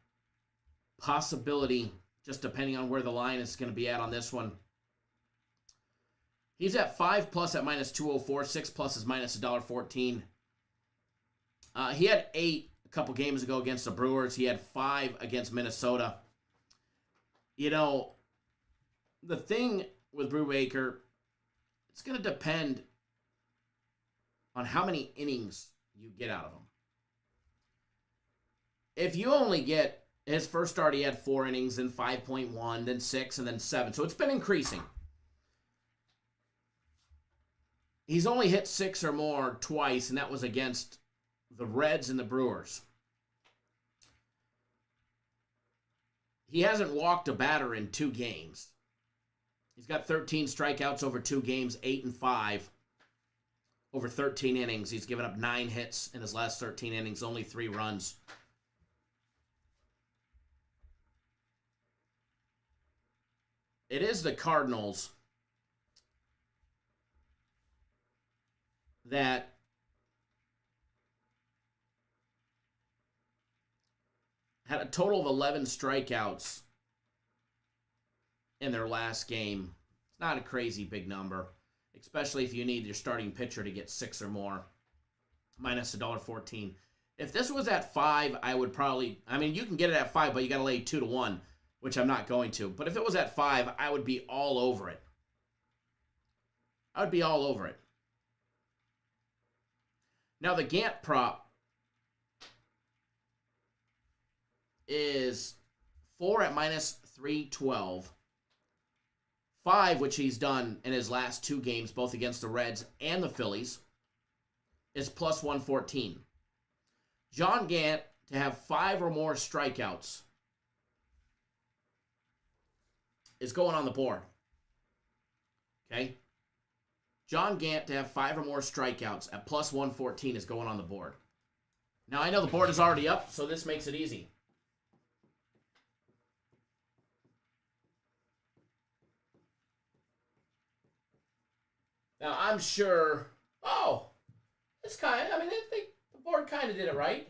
possibility, just depending on where the line is going to be at on this one. He's at 5 plus at minus 204. 6 plus is minus $1.14. He had 8 a couple games ago against the Brewers. He had 5 against Minnesota. You know, the thing with Brubaker, it's going to depend on how many innings you get out of him. If you only get, his first start he had 4 innings, then 5.1, then 6, and then 7. So it's been increasing. He's only hit 6 or more twice, and that was against the Reds and the Brewers. He hasn't walked a batter in 2 games. He's got 13 strikeouts over 2 games, 8 and 5 over 13 innings. He's given up 9 hits in his last 13 innings, only 3 runs. It is the Cardinals that had a total of 11 strikeouts in their last game. It's not a crazy big number, especially if you need your starting pitcher to get 6 or more. Minus $1.14. If this was at 5, I would probably, I mean, you can get it at 5, but you got to lay 2-1, which I'm not going to. But if it was at 5, I would be all over it. I would be all over it. Now, the Gant prop is 4 at minus 312. 5, which he's done in his last 2 games, both against the Reds and the Phillies, is plus 114. John Gant to have 5 or more strikeouts is going on the board. Okay? John Gant to have 5 or more strikeouts at plus 114 is going on the board. Now, I know the board is already up, so this makes it easy. Now, I'm sure, it's kind of, I mean, the board kind of did it right.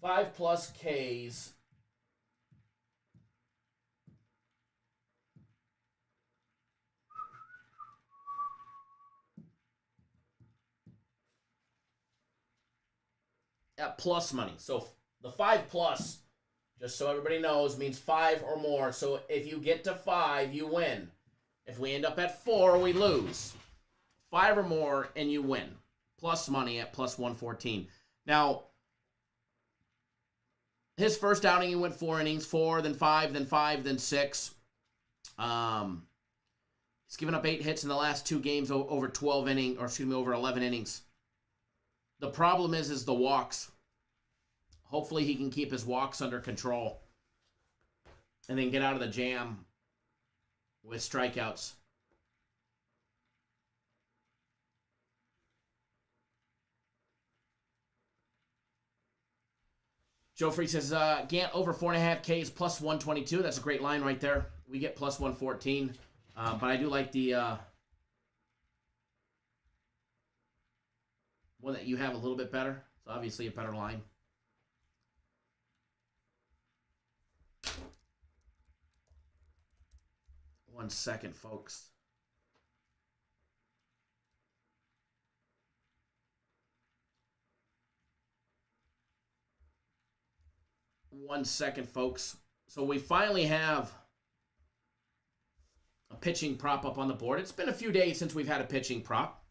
Five plus Ks. At plus money. So the 5 plus, just so everybody knows, means 5 or more. So if you get to 5, you win. If we end up at 4, we lose. 5 or more, and you win. Plus money at plus 114. Now, his first outing, he went 4 innings. 4, then 5, then 5, then 6. He's given up 8 hits in the last 2 games over 11 innings. The problem is the walks. Hopefully he can keep his walks under control and then get out of the jam with strikeouts. Joe Free says, Gant over 4.5 Ks plus 122. That's a great line right there. We get plus 114. But I do like the one that you have a little bit better. It's obviously a better line. One second, folks. 1 second, folks. So we finally have a pitching prop up on the board. It's been a few days since we've had a pitching prop.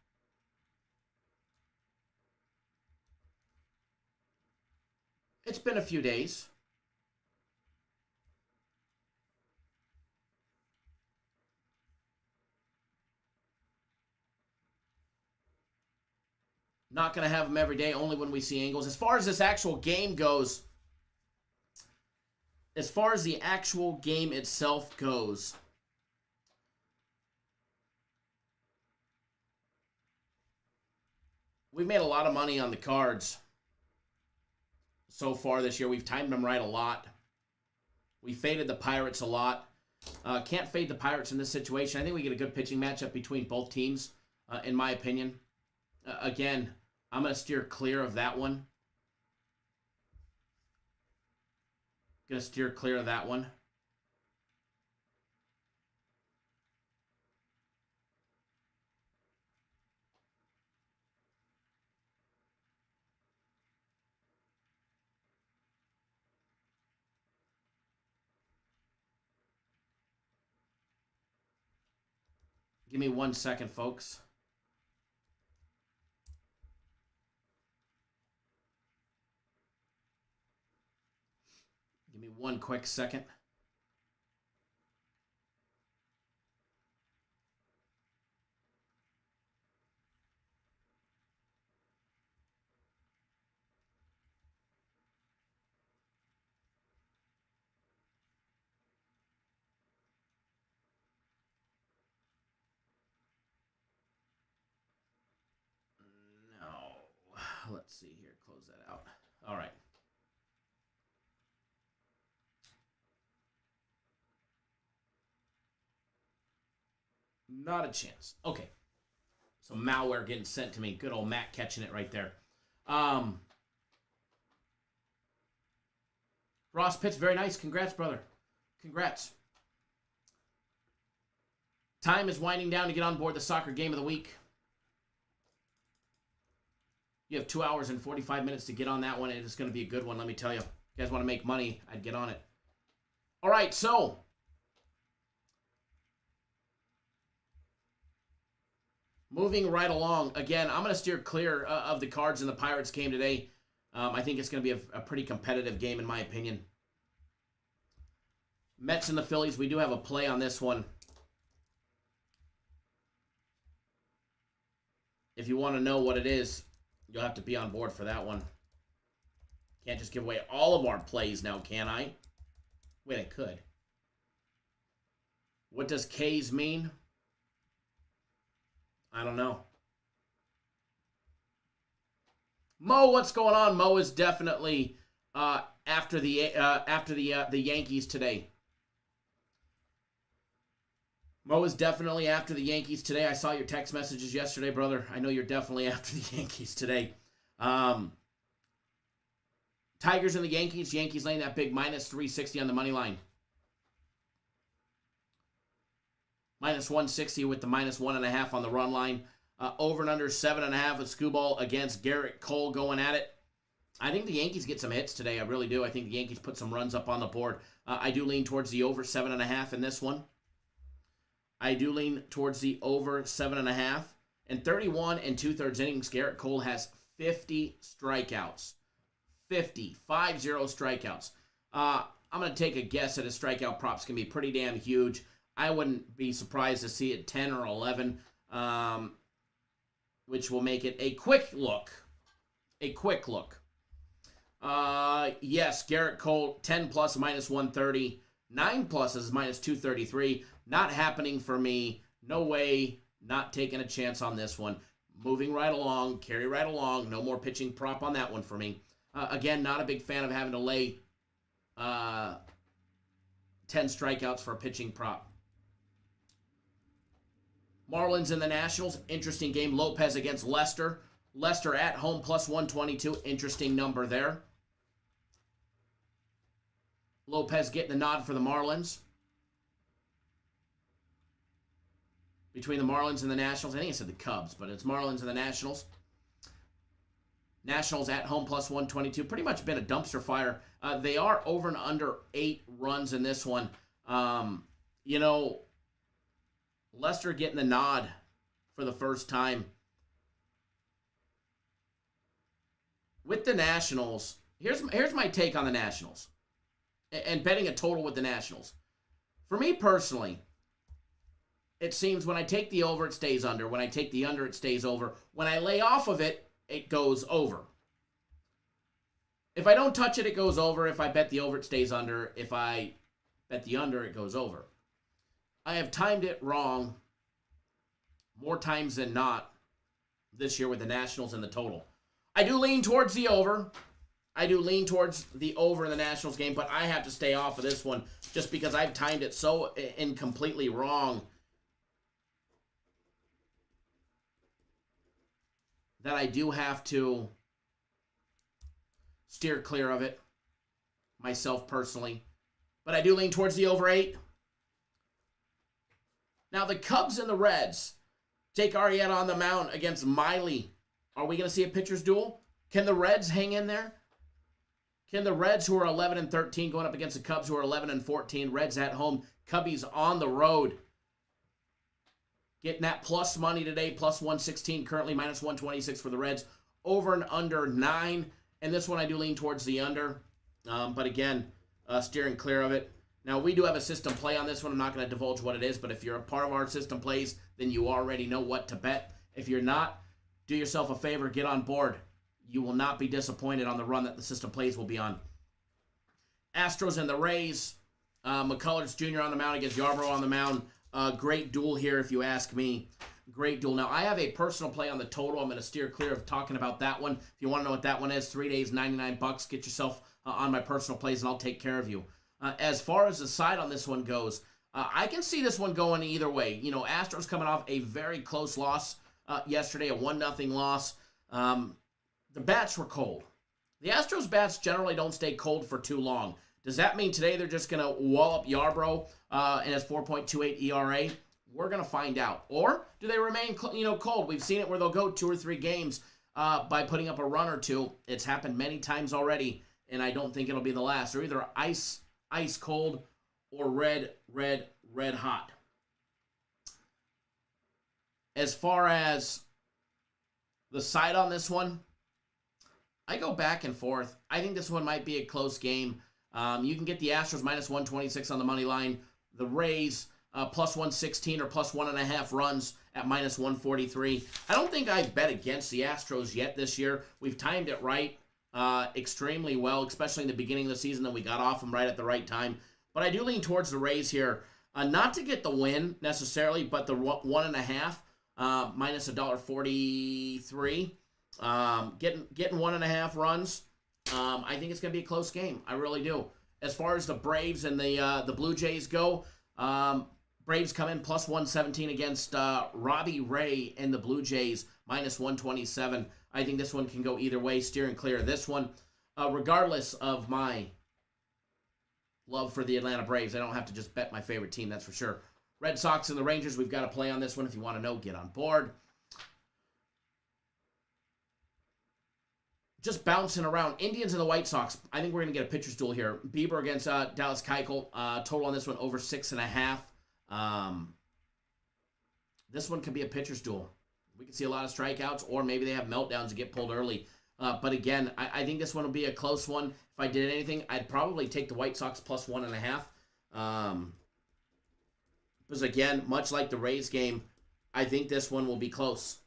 It's been a few days. Not going to have them every day, only when we see angles. As far as this actual game goes, as far as the actual game itself goes, we've made a lot of money on the cards so far this year. We've timed them right a lot. We faded the Pirates a lot. Can't fade the Pirates in this situation. I think we get a good pitching matchup between both teams, in my opinion. Again, I'm going to steer clear of that one. Going to steer clear of that one. Give me 1 second, folks. Give me 1 quick second. No. Let's see here. Close that out. All right. Not a chance. Okay. So malware getting sent to me. Good old Matt catching it right there. Ross Pitts, very nice. Congrats, brother. Congrats. Time is winding down to get on board the soccer game of the week. You have 2 hours and 45 minutes to get on that one. It is going to be a good one, let me tell you. If you guys want to make money, I'd get on it. All right, so moving right along. Again, I'm going to steer clear of the cards in the Pirates game today. I think it's going to be a pretty competitive game, in my opinion. Mets and the Phillies, we do have a play on this one. If you want to know what it is, you'll have to be on board for that one. Can't just give away all of our plays now, can I? Wait, I could. What does K's mean? I don't know. Mo, what's going on? Mo is definitely after the Yankees today. Mo is definitely after the Yankees today. I saw your text messages yesterday, brother. I know you're definitely after the Yankees today. Tigers and the Yankees. Yankees laying that big minus 360 on the money line. Minus 160 with the minus 1.5 on the run line. Over and under 7.5 with Skubal against Garrett Cole going at it. I think the Yankees get some hits today. I really do. I think the Yankees put some runs up on the board. I do lean towards the over 7.5 in this one. I do lean towards the over 7.5. In 31 2/3 innings, Garrett Cole has 50 strikeouts. 50 strikeouts. I'm going to take a guess that his strikeout props can be pretty damn huge. I wouldn't be surprised to see it 10 or 11, which will make it a quick look. A quick look. Yes, Garrett Cole, 10 plus minus 130. 9 plus is minus 233. Not happening for me. No way. Not taking a chance on this one. Moving right along. Carry right along. No more pitching prop on that one for me. Again, not a big fan of having to lay 10 strikeouts for a pitching prop. Marlins and the Nationals. Interesting game. Lopez against Lester. Lester at home plus 122. Interesting number there. Lopez getting the nod for the Marlins. Between the Marlins and the Nationals. I think I said the Cubs, but it's Marlins and the Nationals. Nationals at home plus 122. Pretty much been a dumpster fire. They are over and under 8 runs in this one. You know, Lester getting the nod for the first time. With the Nationals, here's my take on the Nationals and betting a total with the Nationals. For me personally, it seems when I take the over, it stays under. When I take the under, it stays over. When I lay off of it, it goes over. If I don't touch it, it goes over. If I bet the over, it stays under. If I bet the under, it goes over. I have timed it wrong more times than not this year with the Nationals and the total. I do lean towards the over. I do lean towards the over in the Nationals game, but I have to stay off of this one just because I've timed it so incompletely wrong that I do have to steer clear of it myself personally. But I do lean towards the over 8. Now, the Cubs and the Reds. Jake Arrieta on the mound against Miley. Are we going to see a pitcher's duel? Can the Reds hang in there? Can the Reds, who are 11-13, going up against the Cubs, who are 11-14, Reds at home, Cubbies on the road, getting that plus money today, plus 116, currently minus 126 for the Reds, over and under 9. And this one I do lean towards the under, but again, steering clear of it. Now, we do have a system play on this one. I'm not going to divulge what it is, but if you're a part of our system plays, then you already know what to bet. If you're not, do yourself a favor, get on board. You will not be disappointed on the run that the system plays will be on. Astros and the Rays. McCullers Jr. on the mound against Yarbrough on the mound. Great duel here, if you ask me. Great duel. Now, I have a personal play on the total. I'm going to steer clear of talking about that one. If you want to know what that one is, 3 days, $99. Get yourself on my personal plays, and I'll take care of you. As far as the side on this one goes, I can see this one going either way. You know, Astros coming off a very close loss yesterday, a 1-0 loss. The bats were cold. The Astros bats generally don't stay cold for too long. Does that mean today they're just going to wall up Yarbrough and his 4.28 ERA? We're going to find out. Or do they remain cold? We've seen it where they'll go 2 or 3 games by putting up a run or two. It's happened many times already, and I don't think it'll be the last. They're either ice cold or red hot. As far as the side on this one, I go back and forth. I think this one might be a close game. You can get the Astros minus 126 on the money line. The Rays plus 116 or plus 1.5 runs at minus 143. I don't think I've bet against the Astros yet this year. We've timed it right extremely well, especially in the beginning of the season, that we got off them right at the right time. But I do lean towards the Rays here. Not to get the win necessarily, but the 1.5 minus $1.43. Getting 1.5 runs. I think it's going to be a close game. I really do. As far as the Braves and the Blue Jays go, Braves come in plus 117 against Robbie Ray and the Blue Jays, minus 127. I think this one can go either way, steering clear of this one. Regardless of my love for the Atlanta Braves, I don't have to just bet my favorite team, that's for sure. Red Sox and the Rangers, we've got to play on this one. If you want to know, get on board. Just bouncing around. Indians and the White Sox. I think we're going to get a pitcher's duel here. Bieber against Dallas Keuchel. Total on this one over 6.5. This one could be a pitcher's duel. We could see a lot of strikeouts, or maybe they have meltdowns and get pulled early. But again, I think this one will be a close one. If I did anything, I'd probably take the White Sox plus 1.5. Because again, much like the Rays game, I think this one will be close.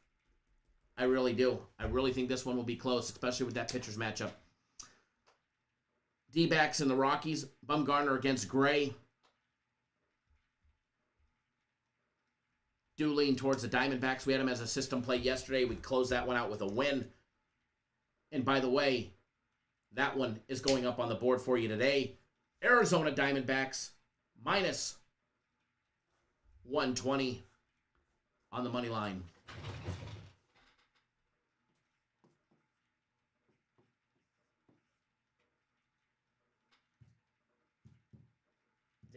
I really do. I really think this one will be close, especially with that pitcher's matchup. D-backs and the Rockies. Bumgarner against Gray. Do lean towards the Diamondbacks. We had them as a system play yesterday. We closed that one out with a win. And by the way, that one is going up on the board for you today. Arizona Diamondbacks minus 120 on the money line.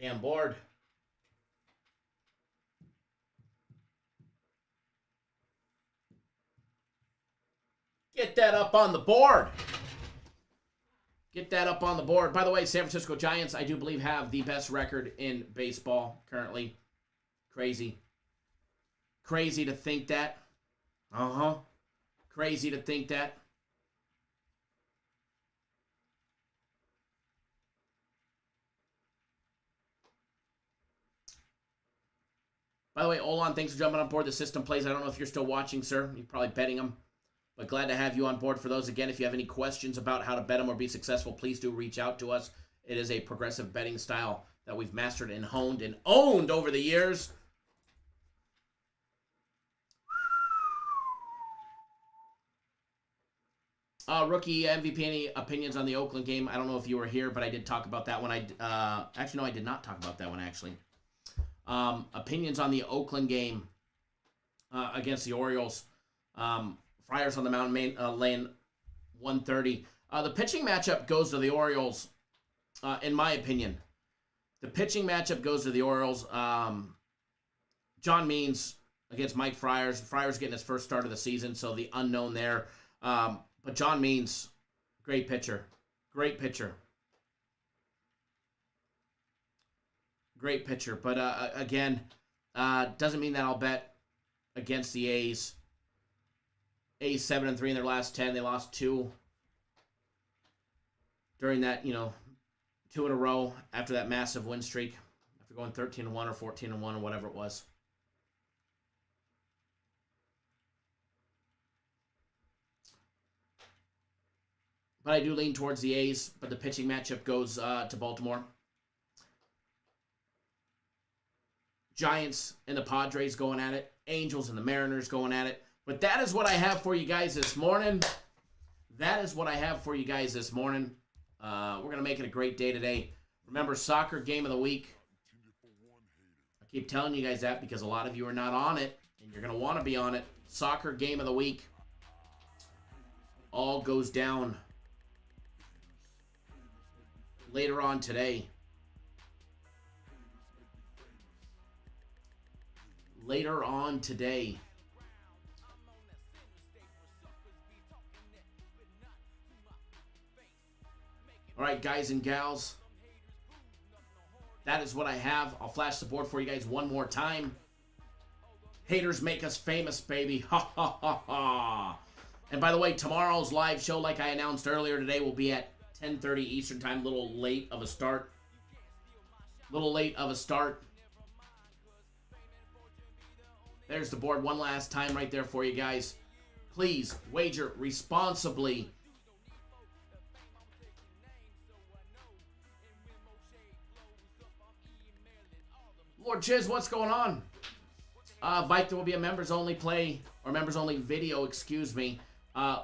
Damn board. Get that up on the board. Get that up on the board. By the way, San Francisco Giants, I do believe, have the best record in baseball currently. Crazy. Crazy to think that. Crazy to think that. By the way, Olan, thanks for jumping on board the System Plays. I don't know if you're still watching, sir. You're probably betting them. But glad to have you on board for those. Again, if you have any questions about how to bet them or be successful, please do reach out to us. It is a progressive betting style that we've mastered and honed and owned over the years. Rookie MVP, any opinions on the Oakland game? I don't know if you were here, but I did talk about that one. Actually, no, I did not talk about that one, actually. Opinions on the Oakland game against the Orioles. Friars on the mound, laying 130. The pitching matchup goes to the Orioles, in my opinion. The pitching matchup goes to the Orioles. John Means against Mike Friars. Friars getting his first start of the season, so the unknown there. But John Means, great pitcher. Great pitcher. Great pitcher. But, again, doesn't mean that I'll bet against the A's. A's 7-3 in their last 10. They lost 2 during that, 2 in a row after that massive win streak. After going 13-1 or 14-1 or whatever it was. But I do lean towards the A's, but the pitching matchup goes to Baltimore. Giants and the Padres going at it. Angels and the Mariners going at it. But that is what I have for you guys this morning. That is what I have for you guys this morning. We're going to make it a great day today. Remember, soccer game of the week. I keep telling you guys that because a lot of you are not on it, and you're going to want to be on it. Soccer game of the week. All goes down later on today. Later on today. All right, guys and gals. That is what I have. I'll flash the board for you guys one more time. Haters make us famous, baby. Ha, ha, ha, ha. And by the way, tomorrow's live show, like I announced earlier today, will be at 10:30 Eastern Time. A little late of a start. There's the board one last time right there for you guys. Please wager responsibly. Lord Chiz, what's going on? Vike, there will be a members only play, or members only video, excuse me,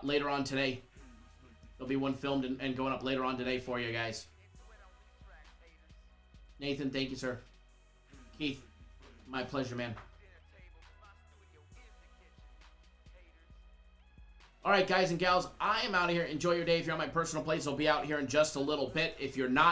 later on today. There'll be one filmed and going up later on today for you guys. Nathan, thank you, sir. Keith, my pleasure, man. All right, guys and gals, I am out of here. Enjoy your day. If you're on my personal place, I'll be out here in just a little bit. If you're not,